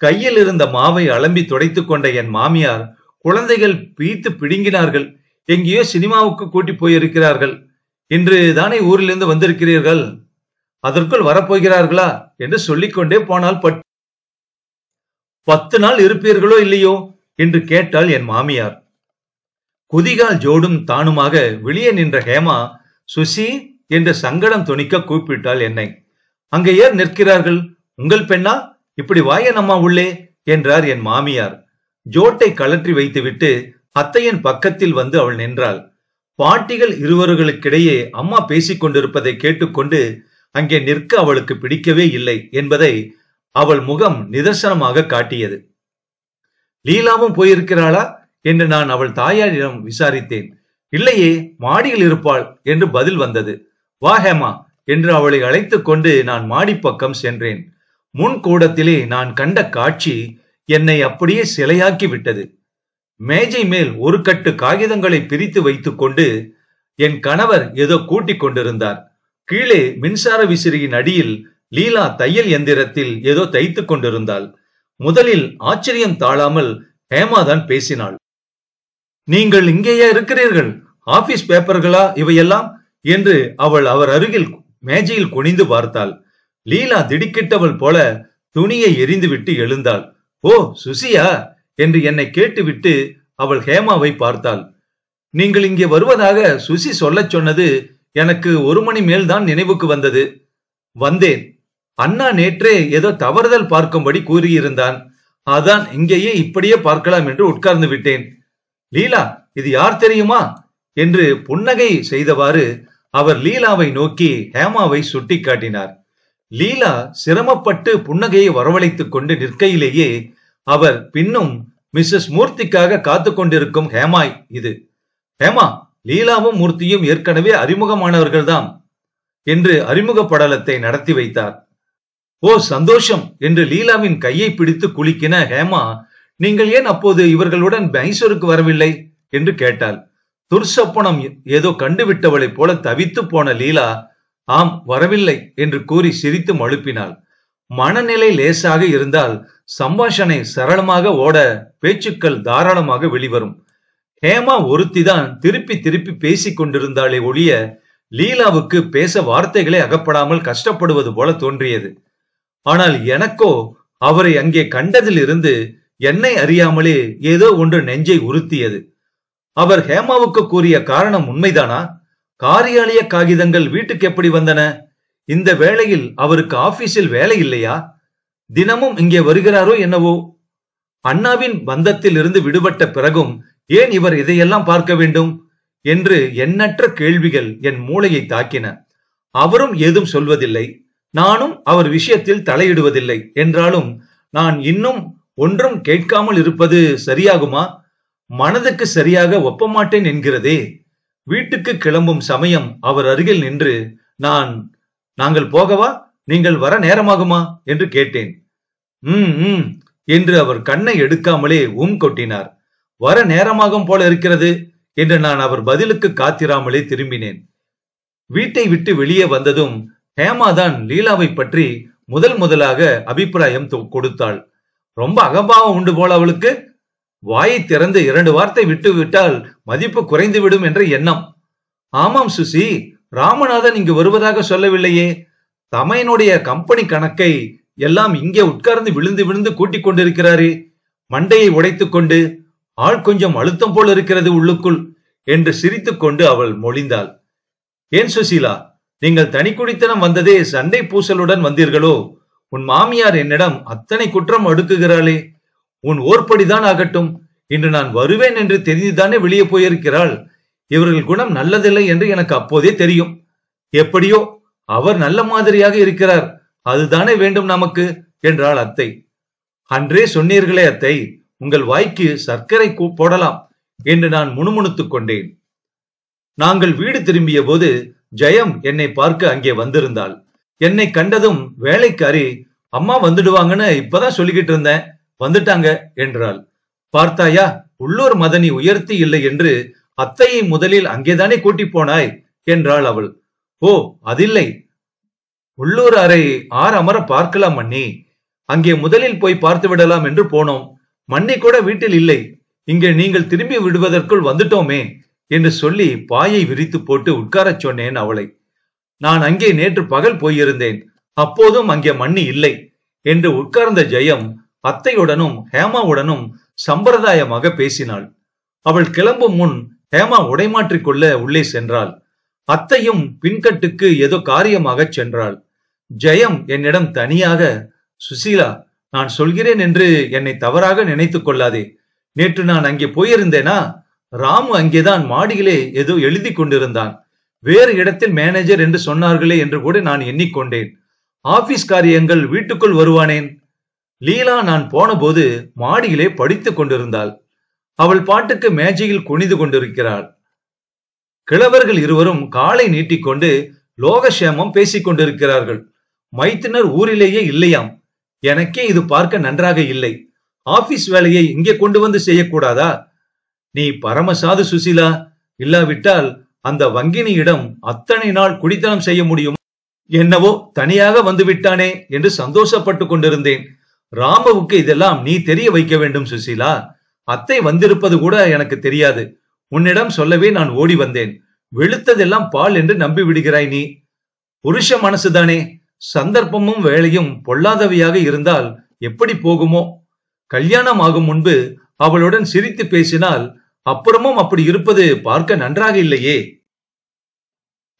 கையில் இருந்த மாவை அலம்பி துடைத்துக் கொண்ட என் மாமியார், குழந்தைகள் பீத்து பிடுங்கினார்கள், எங்கேயோ சினிமாவுக்கு கூட்டி போயிருக்கிறார்கள், இன்று தானே ஊரிலிருந்து வந்திருக்கிறீர்கள், அதற்குள் வரப்போகிறார்களா என்று சொல்லிக்கொண்டே போனால் 10 நாள் இருப்பீர்களோ இல்லையோ என்று கேட்டாள் என் மாமியார். குதிகால் ஜோடும் தானுமாக வெளியே நின்ற ஹேமா, சுசி என்ற சங்கடம் துணிக்க கூப்பிட்டாள் என்னை. அங்கே ஏன் நிற்கிறார்கள், உங்கள் பெண்ணா, இப்படி வாயன் அம்மா உள்ளே என்றார் என் மாமியார். ஜோட்டை கழற்றி வைத்துவிட்டு அத்தையின் பக்கத்தில் வந்து அவள் நின்றாள். பாட்டிகள் இருவர்களுக்கிடையே அம்மா பேசிக் கொண்டிருப்பதை கேட்டுக்கொண்டு அங்கே நிற்க அவளுக்கு பிடிக்கவே இல்லை என்பதை அவள் முகம் நிதர்சனமாக காட்டியது. லீலாவும் போயிருக்கிறாளா என்று நான் அவள் தாயாரிடம் விசாரித்தேன். இல்லையே, மாடியில் இருப்பாள் என்று பதில் வந்தது. வா ஹேமா என்று அவளை அழைத்துக் கொண்டு நான் மாடி பக்கம் சென்றேன். முன் கூடத்திலே நான் கண்ட காட்சி என்னை அப்படியே சிலையாக்கி விட்டது. மேஜை மேல் ஒரு கட்டு காகிதங்களை பிரித்து வைத்துக் கொண்டு என் கணவர் ஏதோ கூட்டிக் கொண்டிருந்தார். கீழே மின்சார விசிறியின் அடியில் லீலா தையல் எந்திரத்தில் ஏதோ தைத்துக் கொண்டிருந்தாள். முதலில் ஆச்சரியம் தாழாமல் ஹேமாதான் பேசினாள். நீங்கள் இங்கேயே இருக்கிறீர்கள், ஆபீஸ் பேப்பர்களா இவையெல்லாம் என்று அவள் அவர் அருகில் மேஜையில் குனிந்து பார்த்தாள். லீலா திடுக்கிட்டவள் போல துணியை எரிந்துவிட்டு எழுந்தாள். ஓ சுசியா என்று என்னை கேட்டுவிட்டு அவள் ஹேமாவை பார்த்தாள். நீங்கள் இங்கே வருவதாக சுசி சொல்லச் சொன்னது எனக்கு 1 மணி மேல்தான் நினைவுக்கு வந்தது. வந்தேன். அண்ணா நேற்றே ஏதோ தவறுதல் பார்க்கும்படி கூறியிருந்தான். அதான் இங்கேயே இப்படியே பார்க்கலாம் என்று உட்கார்ந்து விட்டேன். லீலா, இது யார் தெரியுமா என்று புன்னகை செய்தவாறு அவர் லீலாவை நோக்கி ஹேமாவை சுட்டி காட்டினார். லீலா சிரமப்பட்டு புன்னகையை வரவழைத்துக் கொண்டு நிற்கையிலேயே அவர் பின்னும் மிஸ்ஸஸ் மூர்த்திக்காக காத்து கொண்டிருக்கும் ஹேமாய் இது. ஹேமா, லீலாவும் மூர்த்தியும் ஏற்கனவே அறிமுகமானவர்கள்தான் என்று அறிமுக படலத்தை நடத்தி வைத்தார். ஓ சந்தோஷம் என்று லீலாவின் கையை பிடித்து குலுக்கின ஹேமா, நீங்கள் ஏன் அப்போது இவர்களுடன் மைசூருக்கு வரவில்லை என்று கேட்டாள். துர்சப்பனம் ஏதோ கண்டுவிட்டவளைப் போல தவித்து போன லீலா, ஆம் வரவில்லை என்று கூறி சிரித்து மழுப்பினாள். மனநிலை லேசாக இருந்தால் சம்பாஷணை சரளமாக ஓட பேச்சுக்கள் தாராளமாக வெளிவரும். ஹேமா ஒருத்திதான் திருப்பி திருப்பி பேசிக் கொண்டிருந்தாளே ஒழிய லீலாவுக்கு பேச வார்த்தைகளை அகப்படாமல் கஷ்டப்படுவது போல தோன்றியது. ஆனால் எனக்கோ அவரை அங்கே கண்டதில் இருந்து என்னை அறியாமலே ஏதோ ஒன்று நெஞ்சை உறுத்தியது. அவர் ஹேமாவுக்கு கூறிய காரணம் உண்மைதானா? காரியாலய காகிதங்கள் வீட்டுக்கு எப்படி வந்தன? இந்த வேளையில் அவருக்கு ஆபீஸில் வேலை இல்லையா? தினமும் இங்கே வருகிறாரோ என்னவோ? அண்ணாவின் பந்தத்தில் இருந்து விடுபட்ட பிறகும் ஏன் இவர் இதையெல்லாம் பார்க்க வேண்டும் என்று எண்ணற்ற கேள்விகள் என் மூளையை தாக்கின. அவரும் ஏதும் சொல்வதில்லை, நானும் அவர் விஷயத்தில் தலையிடுவதில்லை என்றாலும் நான் இன்னும் ஒன்றும் கேட்காமல் இருப்பது சரியாகுமா? மனதுக்கு சரியாக ஒப்பமாட்டேன் என்கிறதே. வீட்டுக்கு கிளம்பும் சமயம் அவர் அருகில் நின்று நாங்கள் போகவா, நீங்கள் வர நேரமாகுமா என்று கேட்டேன். என்று அவர் கண்ணை எடுக்காமலே கொட்டினார். வர நேரமாகும் போல இருக்கிறது என்று நான் அவர் பதிலுக்கு காத்திராமலே திரும்பினேன். வீட்டை விட்டு வெளியே வந்ததும் ஹேமாதான் லீலாவை பற்றி முதலாக அபிப்பிராயம் கொடுத்தாள். ரொம்ப அகம்பாவம் உண்டு போல அவளுக்கு. வாயை திறந்து 2 வார்த்தை விட்டு விட்டால் மதிப்பு குறைந்துவிடும் என்ற எண்ணம். ஆமாம் சுசி, ராமநாதன் இங்கு வருவதாக சொல்லவில்லையே. தமையனுடைய கம்பெனி கணக்கை எல்லாம் இங்கே உட்கார்ந்து விழுந்து விழுந்து கூட்டிக் கொண்டிருக்கிறாரே, மண்டையை உடைத்துக் கொண்டு. ஆள் கொஞ்சம் அழுத்தம் போல் இருக்கிறது உள்ளுக்குள் என்று சிரித்துக் கொண்டு அவள் மொழிந்தாள். ஏன் சுசீலா, நீங்கள் தனி குடித்தனம் வந்ததே சண்டை பூசலுடன் வந்தீர்களோ? உன் மாமியார் என்னிடம் அத்தனை குற்றம் அடுக்குகிறாளே. உன் ஓர்படிதான் ஆகட்டும், இன்று நான் வருவேன் என்று தெரிந்துதானே வெளியே போயிருக்கிறாள். இவர்கள் குணம் நல்லதில்லை என்று எனக்கு அப்போதே தெரியும். எப்படியோ அவர் நல்ல மாதிரியாக இருக்கிறார், அதுதானே வேண்டும் நமக்கு என்றாள் அத்தை. அன்றே சொன்னீர்களே அத்தை, உங்கள் வாய்க்கு சர்க்கரை போடலாம் என்று நான் முணுமுணுத்துக் கொண்டேன். நாங்கள் வீடு திரும்பிய போது ஜெயம் என்னை பார்க்க அங்கே வந்திருந்தாள். என்னை கண்டதும் வேலைக்காரி, அம்மா வந்துடுவாங்கன்னு இப்பதான் சொல்லிக்கிட்டு இருந்தேன், வந்துட்டாங்க என்றாள். பார்த்தாயா, உள்ளூர் மதனி உயர்த்தி இல்லை என்று அத்தையை முதலில் அங்கேதானே கூட்டி போனாய் என்றாள் அவள். ஓ, அதில்லை. உள்ளூர் அறை 6 அமர பார்க்கலாம் மன்னி. அங்கே முதலில் போய் பார்த்து விடலாம் என்று போனோம். மன்னி கூட வீட்டில் இல்லை. இங்கே நீங்கள் திரும்பி விடுவதற்குள் வந்துட்டோமே என்று சொல்லி பாயை விரித்து போட்டு உட்காரச் சொன்னேன் அவளை. நான் அங்கே நேற்று பகல் போயிருந்தேன். அப்போதும் அங்கே மன்னி இல்லை என்று உட்கார்ந்த ஜெயம் அத்தையுடனும் ஹேமாவுடனும் சம்பிரதாயமாக பேசினாள். அவள் கிளம்பும் முன் ஹேமா உடைமாற்றிக் கொள்ள உள்ளே சென்றாள். அத்தையும் பின்கட்டுக்கு ஏதோ காரியமாக சென்றாள். ஜெயம் என்னிடம் தனியாக, சுசீலா, நான் சொல்கிறேன் என்று என்னை தவறாக நினைத்துக் கொள்ளாதே. நேற்று நான் அங்கே போயிருந்தேனா, ராமு அங்கேதான் மாடியிலே ஏதோ எழுதி கொண்டிருந்தான். வேறு இடத்தில் மேனேஜர் என்று சொன்னார்களே என்று கூட நான் எண்ணிக்கொண்டேன். ஆபீஸ் காரியங்கள் வீட்டுக்குள் வருவானேன். லீலா நான் போன போது மாடியிலே படித்துக் கொண்டிருந்தாள். அவள் பாட்டுக்கு மேஜையில் குனிந்து கொண்டிருக்கிறாள். கிழவர்கள் இருவரும் காலை நீட்டிக்கொண்டு லோகக்ஷேமம் பேசிக் கொண்டிருக்கிறார்கள். மைத்தினர் ஊரிலேயே இல்லையாம். எனக்கே இது பார்க்க நன்றாக இல்லை. ஆபீஸ் வேலையை இங்கே கொண்டு வந்து செய்யக்கூடாதா? நீ பரமசாது சுசீலா. இல்லாவிட்டால் அந்த வங்கினியிடம் அத்தனை நாள் குடித்தனம் செய்ய முடியும். என்னவோ தனியாக வந்து விட்டானே என்று சந்தோஷப்பட்டு கொண்டிருந்தேன். ராமுவுக்கு இதெல்லாம் நீ தெரிய வைக்க வேண்டும் சுசீலா. அத்தை வந்திருப்பது கூட எனக்கு தெரியாது. உன்னிடம் சொல்லவே நான் ஓடி வந்தேன். வெளுத்ததெல்லாம் பால் என்று நம்பி விடுகிறாய் நீ. புருஷ மனசுதானே. சந்தர்ப்பமும் வேலையும் பொல்லாதவையாக இருந்தால் எப்படி போகுமோ? கல்யாணம் ஆகும் முன்பு அவளுடன் சிரித்து பேசினால் அப்புறமும் அப்படி இருப்பது பார்க்க நன்றாக இல்லையே.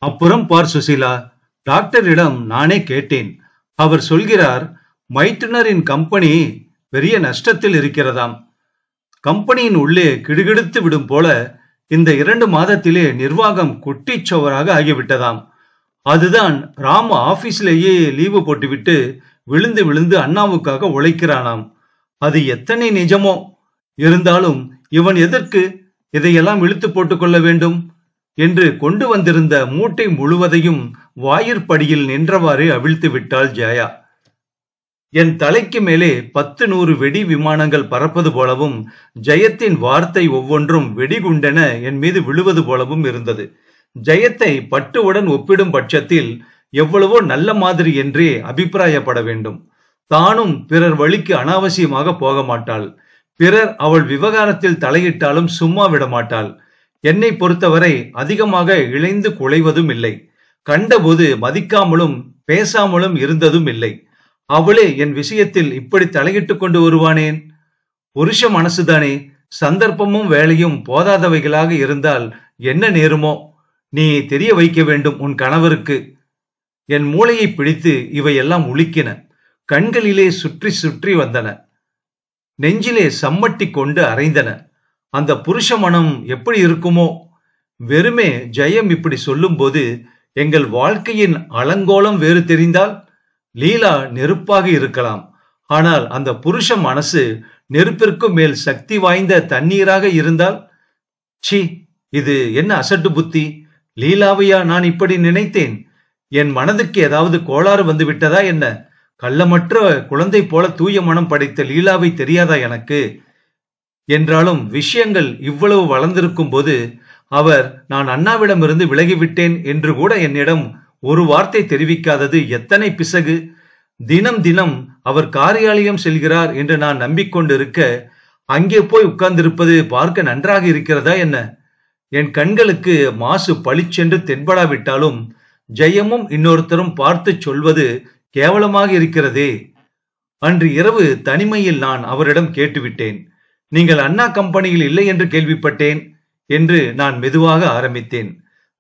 அப்புறம் பார் சுசீலா, டாக்டரிடம் நானே கேட்டேன். அவர் சொல்கிறார், மைத்துனரின் கம்பெனி பெரிய நஷ்டத்தில் இருக்கிறதாம். கம்பெனியின் உள்ளே கிடுகிடுத்து விடும் போல இந்த 2 மாதத்திலே நிர்வாகம் குட்டிச்சோவராக ஆகிவிட்டதாம். அதுதான் ராமு ஆபீஸ்லேயே லீவு போட்டுவிட்டு விழுந்து விழுந்து அண்ணாவுக்காக உழைக்கிறானாம். அது எத்தனை நிஜமோ? இருந்தாலும் இவன் எதற்கு இதையெல்லாம் இழுத்து போட்டுக் கொள்ள வேண்டும் என்று கொண்டு வந்திருந்த மூட்டை முழுவதையும் வாயிற்படியில் நின்றவாறு அவிழ்த்து விட்டாள் ஜெயா. என் தலைக்கு மேலே 10-100 வெடி விமானங்கள் பறப்பது போலவும் ஜெயத்தின் வார்த்தை ஒவ்வொன்றும் வெடிகுண்டென என் மீது விழுவது போலவும் இருந்தது. ஜெயத்தை பட்டுவுடன் ஒப்பிடும் பட்சத்தில் எவ்வளவோ நல்ல மாதிரி என்றே அபிப்பிராயப்பட வேண்டும். தானும் பிறர் வழிக்கு அனாவசியமாக போக மாட்டாள். பிறர் அவள் விவகாரத்தில் தலையிட்டாலும் சும்மா விட மாட்டாள். என்னை பொறுத்தவரை அதிகமாக இழைந்து குலைவதும் இல்லை. கண்டபோது மதிக்காமலும் பேசாமலும் இருந்ததும் இல்லை. அவளே என் விஷயத்தில் இப்படி தலையிட்டுக் கொண்டு வருவானேன்? புருஷ மனசுதானே. சந்தர்ப்பமும் வேலையும் போதாதவைகளாக இருந்தால் என்ன நேருமோ? நீ தெரிய வைக்க வேண்டும் உன் கணவருக்கு. என் மூளையை பிடித்து இவையெல்லாம் உலுக்கின. கண்களிலே சுற்றி சுற்றி வந்தன. நெஞ்சிலே சம்மட்டி கொண்டு அரைந்தன. அந்த புருஷ மனம் எப்படி இருக்குமோ? வெறுமே ஜெயம் இப்படி சொல்லும் போது எங்கள் வாழ்க்கையின் அலங்கோலம் வேறு தெரிந்தால், லீலா நெருப்பாக இருக்கலாம். ஆனால் அந்த புருஷ மனசு நெருப்பிற்கும் மேல் சக்தி வாய்ந்த தண்ணீராக இருந்தால், சி, இது என்ன அசட்டு புத்தி? லீலாவையா நான் இப்படி நினைத்தேன்? என் மனதுக்கு ஏதாவது கோளாறு வந்து விட்டதா என்ன? கள்ளமற்ற குழந்தை போல தூய மனம் படைத்த லீலாவை தெரியாதா எனக்கு? என்றாலும் விஷயங்கள் இவ்வளவு வளர்ந்திருக்கும் போது அவர் நான் அண்ணாவிடமிருந்து விலகிவிட்டேன் என்று கூட என்னிடம் ஒரு வார்த்தை தெரிவிக்காதது எத்தனை பிசகு! தினம் தினம் அவர் காரியாலயம் செல்கிறார் என்று நான் நம்பிக்கொண்டிருக்க அங்கே போய் உட்கார்ந்திருப்பது பார்க்க நன்றாக இருக்கிறதா என்ன? என் கண்களுக்கு மாசு பளிச்சென்று தென்படாவிட்டாலும் ஜெயமும் இன்னொருத்தரும் பார்த்து சொல்வது கேவலமாக இருக்கிறதே. அன்று இரவு தனிமையில் நான் அவரிடம் கேட்டுவிட்டேன். நீங்கள் அண்ணா கம்பெனியில் இல்லை என்று கேள்விப்பட்டேன் என்று நான் மெதுவாக ஆரம்பித்தேன்.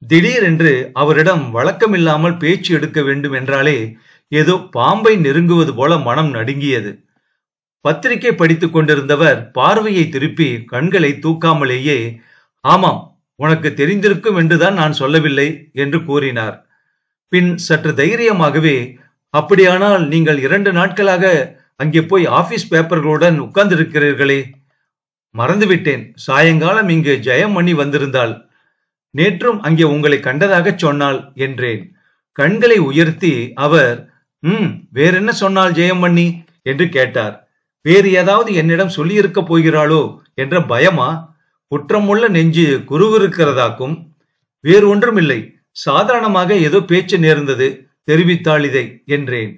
திடீரென்று அவரிடம் வழக்கமில்லாமல் பேச்சு எடுக்க வேண்டும் என்றாலே ஏதோ பாம்பை நெருங்குவது போல மனம் நடுங்கியது. பத்திரிகை படித்துக் கொண்டிருந்தவர் பார்வையை திருப்பி கண்களை தூக்காமலேயே, ஆமாம், உனக்கு தெரிந்திருக்கும் என்றுதான் நான் சொல்லவில்லை என்று கூறினார். பின் சற்று தைரியமாகவே, அப்படியானால் நீங்கள் 2 நாட்களாக அங்கே போய் ஆபீஸ் பேப்பர்களுடன் உட்கார்ந்திருக்கிறீர்களே? மறந்துவிட்டேன். சாயங்காலம் இங்கு ஜெயமணி வந்திருந்தாள். நேற்றும் அங்கே உங்களை கண்டதாக சொன்னாள் என்றேன். கண்களை உயர்த்தி அவர், வேறென்ன சொன்னாள் ஜெயமணி என்று கேட்டார். வேறு ஏதாவது என்னிடம் சொல்லியிருக்க போகிறாளோ என்ற பயமா? குற்றமுள்ள நெஞ்சு குருவிருக்கிறதாக்கும். வேறு ஒன்றும் இல்லை. சாதாரணமாக ஏதோ பேச்சு நேர்ந்தது, தெரிவித்தாள் இதை என்றேன்.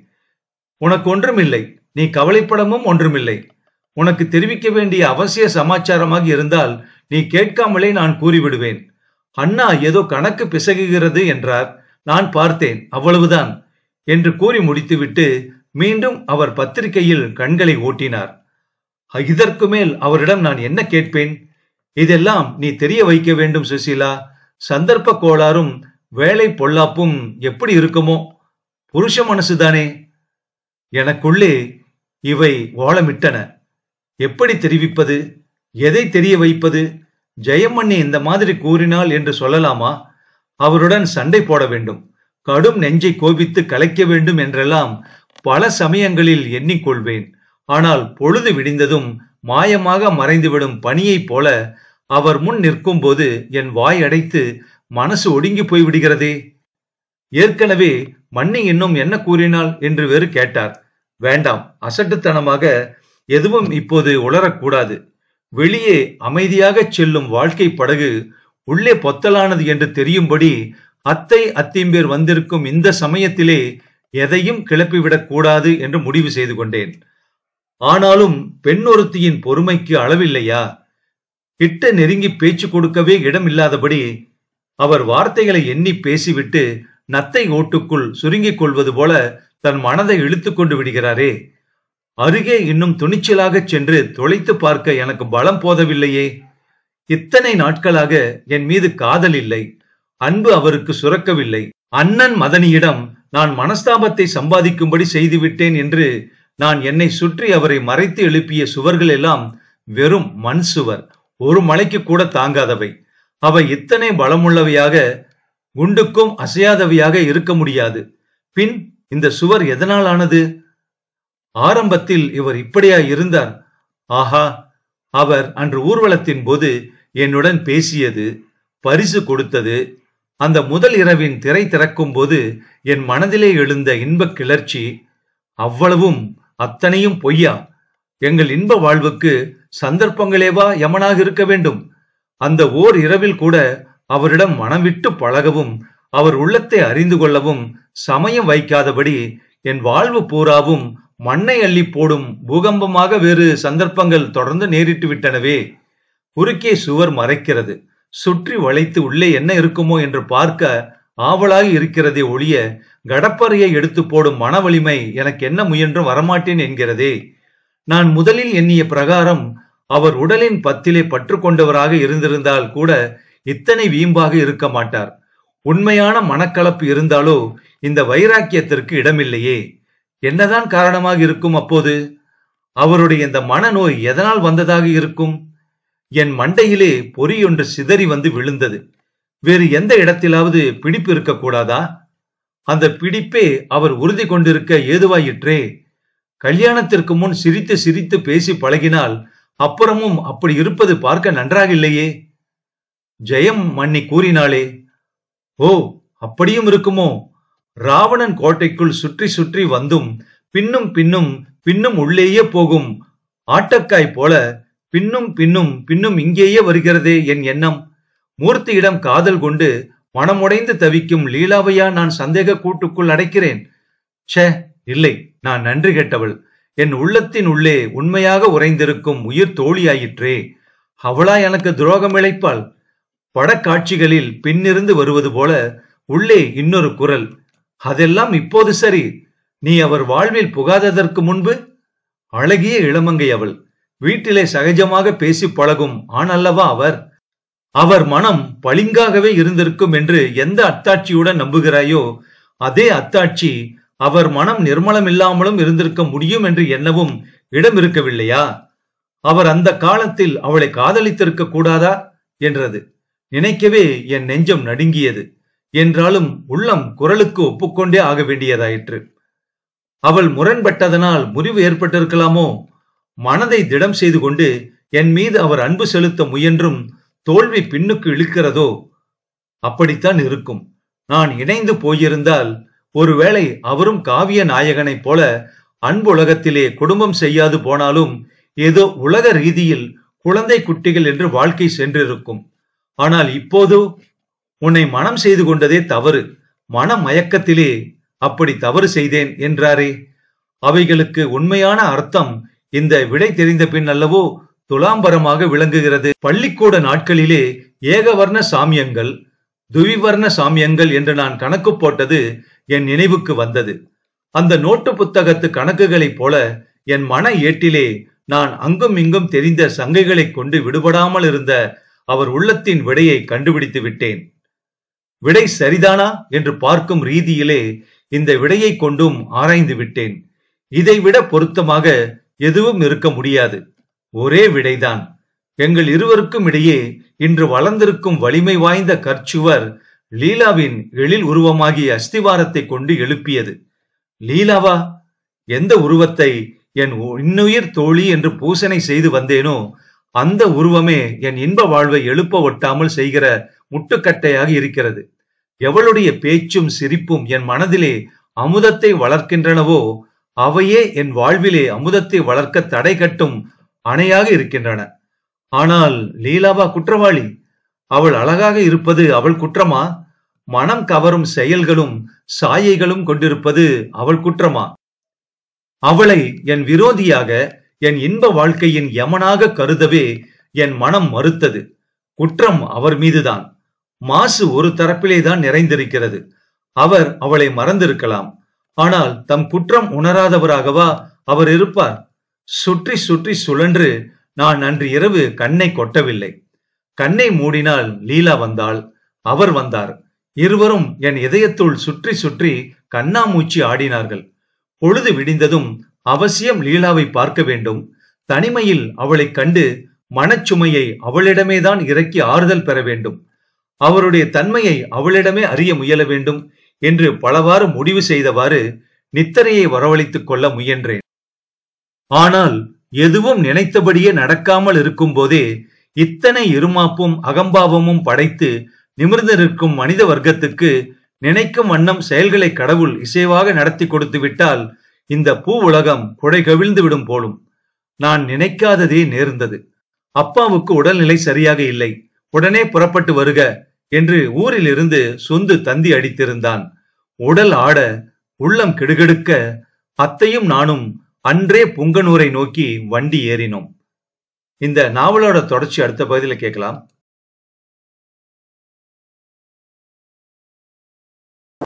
உனக்கு ஒன்றுமில்லை, நீ கவலைப்படவும் ஒன்றுமில்லை. உனக்கு தெரிவிக்க வேண்டிய அவசிய சமாச்சாரமாக இருந்தால் நீ கேட்காமலே நான் கூறிவிடுவேன். அண்ணா ஏதோ கணக்கு பிசகுகிறது என்றார். நான் பார்த்தேன், அவ்வளவுதான் என்று கூறி முடித்துவிட்டு மீண்டும் அவர் பத்திரிகையில் கண்களை ஓட்டினார். இதற்கு மேல் அவரிடம் நான் என்ன கேட்பேன்? இதெல்லாம் நீ தெரிய வைக்க வேண்டும் சுசீலா. சந்தர்ப்ப கோளாறும் வேலை பொல்லாப்பும் எப்படி இருக்குமோ, புருஷ மனசுதானே. எனக்குள்ளே இவை ஓலமிட்டன. எப்படி தெரிவிப்பது? எதை தெரிய வைப்பது? ஜெயமணி இந்த மாதிரி கூறினாள் என்று சொல்லலாமா? அவருடன் சண்டை போட வேண்டும், கடும் நெஞ்சை கோபித்து கலைக்க வேண்டும் என்றெல்லாம் பல சமயங்களில் எண்ணிக்கொள்வேன். ஆனால் பொழுது விடிந்ததும் மாயமாக மறைந்துவிடும் பனியைப் போல அவர் முன் நிற்கும் போது என் வாய் அடைத்து மனசு ஒடுங்கி போய்விடுகிறதே. ஏற்கனவே மன்னி இன்னும் என்ன கூறினாள் என்று வேறு கேட்டார். வேண்டாம், அசட்டுத்தனமாக எதுவும் இப்போது உளரக்கூடாது. வெளியே அமைதியாக செல்லும் வாழ்க்கை படகு உள்ளே பொத்தலானது என்று தெரியும்படி அத்தை அத்திம்பேர் வந்திருக்கும் இந்த சமயத்திலே எதையும் கிளப்பிவிடக் கூடாது என்று முடிவு செய்து கொண்டேன். ஆனாலும் பெண் ஒருத்தியின் பொறுமைக்கு அளவில்லையா? கிட்ட நெருங்கி பேச்சு கொடுக்கவே இடம் இல்லாதபடி அவர் வார்த்தைகளை எண்ணி பேசிவிட்டு நத்தை ஓட்டுக்குள் சுருங்கிக் கொள்வது போல தன் மனதை இழுத்து கொண்டு விடுகிறாரே. அருகே இன்னும் துணிச்சலாக சென்று தொலைத்து பார்க்க எனக்கு பலம் போதவில்லையே. இத்தனை நாட்களாக என் மீது காதல் இல்லை, அன்பு அவருக்கு சுரக்கவில்லை. அண்ணன் மதனியிடம் நான் மனஸ்தாபத்தை சம்பாதிக்கும்படி செய்துவிட்டேன் என்று நான் என்னை சுற்றி அவரை மறைத்து எழுப்பிய சுவர்கள் எல்லாம் வெறும் மண் சுவர், ஒரு மலைக்கு கூட தாங்காதவை. அவை இத்தனை பலமுள்ளவையாக, குண்டுக்கும் அசையாதவையாக இருக்க முடியாது. பின் இந்த சுவர் எதனால் ஆனது? ஆரம்பத்தில் இவர் இப்படியா இருந்தார்? ஆஹா, அவர் அன்று ஊர்வலத்தின் போது என்னுடன் பேசியது, பரிசு கொடுத்தது, அந்த முதல் இரவின் திரை திறக்கும் போது என் மனதிலே எழுந்த இன்ப கிளர்ச்சி, அவ்வளவும் அத்தனையும் பொய்யா? எங்கள் இன்ப வாழ்வுக்கு சந்தர்ப்பங்களேவா யமனாக இருக்க வேண்டும்? அந்த ஓர் இரவில் கூட அவரிடம் மனம் விட்டு பழகவும் அவர் உள்ளத்தை அறிந்து கொள்ளவும் சமயம் வைக்காதபடி என் வாழ்வு பூராவும் மண்ணை அள்ளி போடும் பூகம்பமாக வேறு சந்தர்ப்பங்கள் தொடர்ந்து நேரிட்டு விட்டனவே. குறுக்கே சுவர் மறைக்கிறது, சுற்றி வளைத்து உள்ளே என்ன இருக்குமோ என்று பார்க்க ஆவலாக இருக்கிறதே ஒழிய கடப்பறையை எடுத்து போடும் மன வலிமை எனக்கு என்ன முயன்றும் வரமாட்டேன் என்கிறதே. நான் முதலில் எண்ணிய பிரகாரம் அவர் உடலின் பத்திலே பற்று கொண்டவராக இருந்திருந்தால் கூட இத்தனை வீம்பாக இருக்க மாட்டார். உண்மையான மனக்கலப்பு இருந்தாலோ இந்த வைராக்கியத்திற்கு இடமில்லையே. என்னதான் காரணமாக இருக்கும் அப்போது? அவருடைய இந்த மனநோய் எதனால் வந்ததாக இருக்கும்? என் மண்டையிலே பொறியொன்று சிதறி வந்து விழுந்தது. வேறு எந்த இடத்திலாவது பிடிப்பு இருக்கக்கூடாதா? அந்த பிடிப்பே அவர் உறுதி கொண்டிருக்க ஏதுவாயிற்றே. கல்யாணத்திற்கு முன் சிரித்து சிரித்து பேசி பழகினால் அப்புறமும் அப்படி இருப்பது பார்க்க நன்றாக இல்லையே. ஜெயம் மன்னி கூறினாளே, ஓ, அப்படியும் இருக்குமோ? ராவணன் கோட்டைக்குள் சுற்றி சுற்றி வந்தும் பின்னும் பின்னும் பின்னும் உள்ளேயே போகும் ஆட்டக்காய் போல பின்னும் பின்னும் பின்னும் இங்கேயே வருகிறதே என் எண்ணம். மூர்த்தியிடம் காதல் கொண்டு மனமுடைந்து தவிக்கும் லீலாவையா நான் சந்தேக கூட்டுக்குள் அடைக்கிறேன்? ச்சே, இல்லை, நான் நன்றி கெட்டவள். என் உள்ளத்தின் உள்ளே உண்மையாக உறைந்திருக்கும் உயிர் தோழியாயிற்றே. அவளா எனக்கு துரோகம் இழைப்பாள்? படக்காட்சிகளில் பின்னிருந்து வருவது போல உள்ளே இன்னொரு குரல், அதெல்லாம் இப்போது சரி, நீ அவர் வாழ்வில் புகாததற்கு முன்பு. அழகிய இளமங்கை அவள், வீட்டிலே சகஜமாக பேசி பழகும் ஆண் அல்லவா அவர். அவர் மனம் பளிங்காகவே இருந்திருக்கும் என்று எந்த அத்தாட்சியுடன் நம்புகிறாயோ அதே அத்தாட்சி அவர் மனம் நிர்மலம் இல்லாமலும் இருந்திருக்க முடியும் என்று எண்ணவும் இடம் இருக்கவில்லையா? அவர் அந்த காலத்தில் அவளை காதலித்திருக்க கூடாதா என்றது. நினைக்கவே என் நெஞ்சம் நடுங்கியது. என்றாலும் உள்ளம் குரலுக்கு ஒப்புக்கொண்டே ஆக வேண்டியதாயிற்று. அவள் முரண்பட்டதனால் முறிவு ஏற்பட்டிருக்கலாமோ? மனதை திடம் செய்து கொண்டு என் மீது அவர் அன்பு செலுத்த முயன்றும் தோல்வி பின்னுக்கு இழுக்கிறதோ? அப்படித்தான் இருக்கும். நான் இணைந்து போயிருந்தால் ஒருவேளை அவரும் காவிய நாயகனைப் போல அன்புலகத்திலே குடும்பம் செய்யாது போனாலும் ஏதோ உலக ரீதியில் குழந்தை குட்டிகள் என்று வாழ்க்கை சென்றிருக்கும். ஆனால் இப்போதோ உன்னை மனம் செய்து கொண்டதே தவறு, மன மயக்கத்திலே அப்படி தவறு செய்தேன் என்றாரே. அவைகளுக்கு உண்மையான அர்த்தம் இந்த விடை தெரிந்த பின் அல்லவோ துலாம்பரமாக விளங்குகிறது. பள்ளிக்கூட நாட்களிலே ஏகவர்ண சாமியங்கள், துவிவர்ண சாமியங்கள் என்று நான் கணக்கு போட்டது என் நினைவுக்கு வந்தது. அந்த நோட்டு புத்தகத்து கணக்குகளைப் போல என் மன ஏட்டிலே நான் அங்கும் இங்கும் தெரிந்த சங்கைகளை கொண்டு விடுபடாமல் இருந்த அவர் உள்ளத்தின் விடையை கண்டுபிடித்து விட்டேன். விடை சரிதானா என்று பார்க்கும் ரீதியிலே இந்த விடையை கொண்டும் ஆராய்ந்து விட்டேன். இதைவிட பொருத்தமாக எதுவும் இருக்க முடியாது. ஒரே விடைதான். எங்கள் இருவருக்கும் இடையே இன்று வளர்ந்திருக்கும் வலிமை வாய்ந்த கற்சுவர் லீலாவின் எழில் உருவமாகிய அஸ்திவாரத்தை கொண்டு எழுப்பியது. லீலாவா? எந்த உருவத்தை என் இன்னுயிர் தோழி என்று பூசனை செய்து வந்தேனோ அந்த உருவமே என் இன்ப வாழ்வை எழுப்ப ஒட்டாமல் செய்கிற முட்டுக்கட்டையாக இருக்கிறது. எவளுடைய பேச்சும் சிரிப்பும் என் மனதிலே அமுதத்தை வளர்க்கின்றனவோ அவையே என் வாழ்விலே அமுதத்தை வளர்க்க தடை கட்டும் அணையாக இருக்கின்றன. ஆனால் லீலாவா குற்றவாளி? அவள் அழகாக இருப்பது அவள் குற்றமா? மனம் கவரும் செயல்களும் சாயைகளும் கொண்டிருப்பது அவள் குற்றமா? அவளை என் விரோதியாக, என் இன்ப வாழ்க்கையின் யமனாக கருதவே என் மனம் மறுத்தது. குற்றம் அவர் மீதுதான். மாசு ஒரு தரப்பிலேதான் நிறைந்திருக்கிறது. அவர் அவளை மறந்திருக்கலாம். ஆனால் தம் குற்றம் உணராதவராகவா அவர் இருப்பார்? சுற்றி சுற்றி சுழன்று நான் அன்று இரவு கண்ணை கொட்டவில்லை. கண்ணை மூடினால் லீலா வந்தாள், அவர் வந்தார். இருவரும் என் இதயத்துள் சுற்றி சுற்றி கண்ணாமூச்சி ஆடினார்கள். பொழுது விடிந்ததும் அவசியம் லீலாவை பார்க்க வேண்டும். தனிமையில் அவளை கண்டு மனச்சுமையை அவளிடமேதான் இறக்கி ஆறுதல் பெற வேண்டும். அவருடைய தன்மையை அவளிடமே அறிய முயல வேண்டும் என்று பலவாறு முடிவு செய்தவாறு நித்திரையை வரவழைத்துக் கொள்ள முயன்றேன். ஆனால் எதுவும் நினைத்தபடியே நடக்காமல் இருக்கும் போதே இத்தனை இருமாப்பும் அகம்பாவமும் படைத்து நிமிர்ந்து நிற்கும் மனித வர்க்கத்துக்கு நினைக்கும் வண்ணம் செயல்களை கடவுள் இசைவாக நடத்தி கொடுத்து விட்டால் இந்த பூ உலகம் குடை கவிழ்ந்து விடும் போலும். நான் நினைக்காததே நேர்ந்தது. அப்பாவுக்கு உடல்நிலை சரியாக இல்லை, உடனே புறப்பட்டு வருக என்று ஊரில் இருந்து சொந்து தந்தி அடித்திருந்தான். உடல் ஆட, உள்ளம் கெடுகெடுக்க அத்தையும் நானும் அன்றே புங்கனூரை நோக்கி வண்டி ஏறினோம். இந்த நாவலோட தொடர்ச்சி அடுத்த பகுதியில் கேட்கலாம்.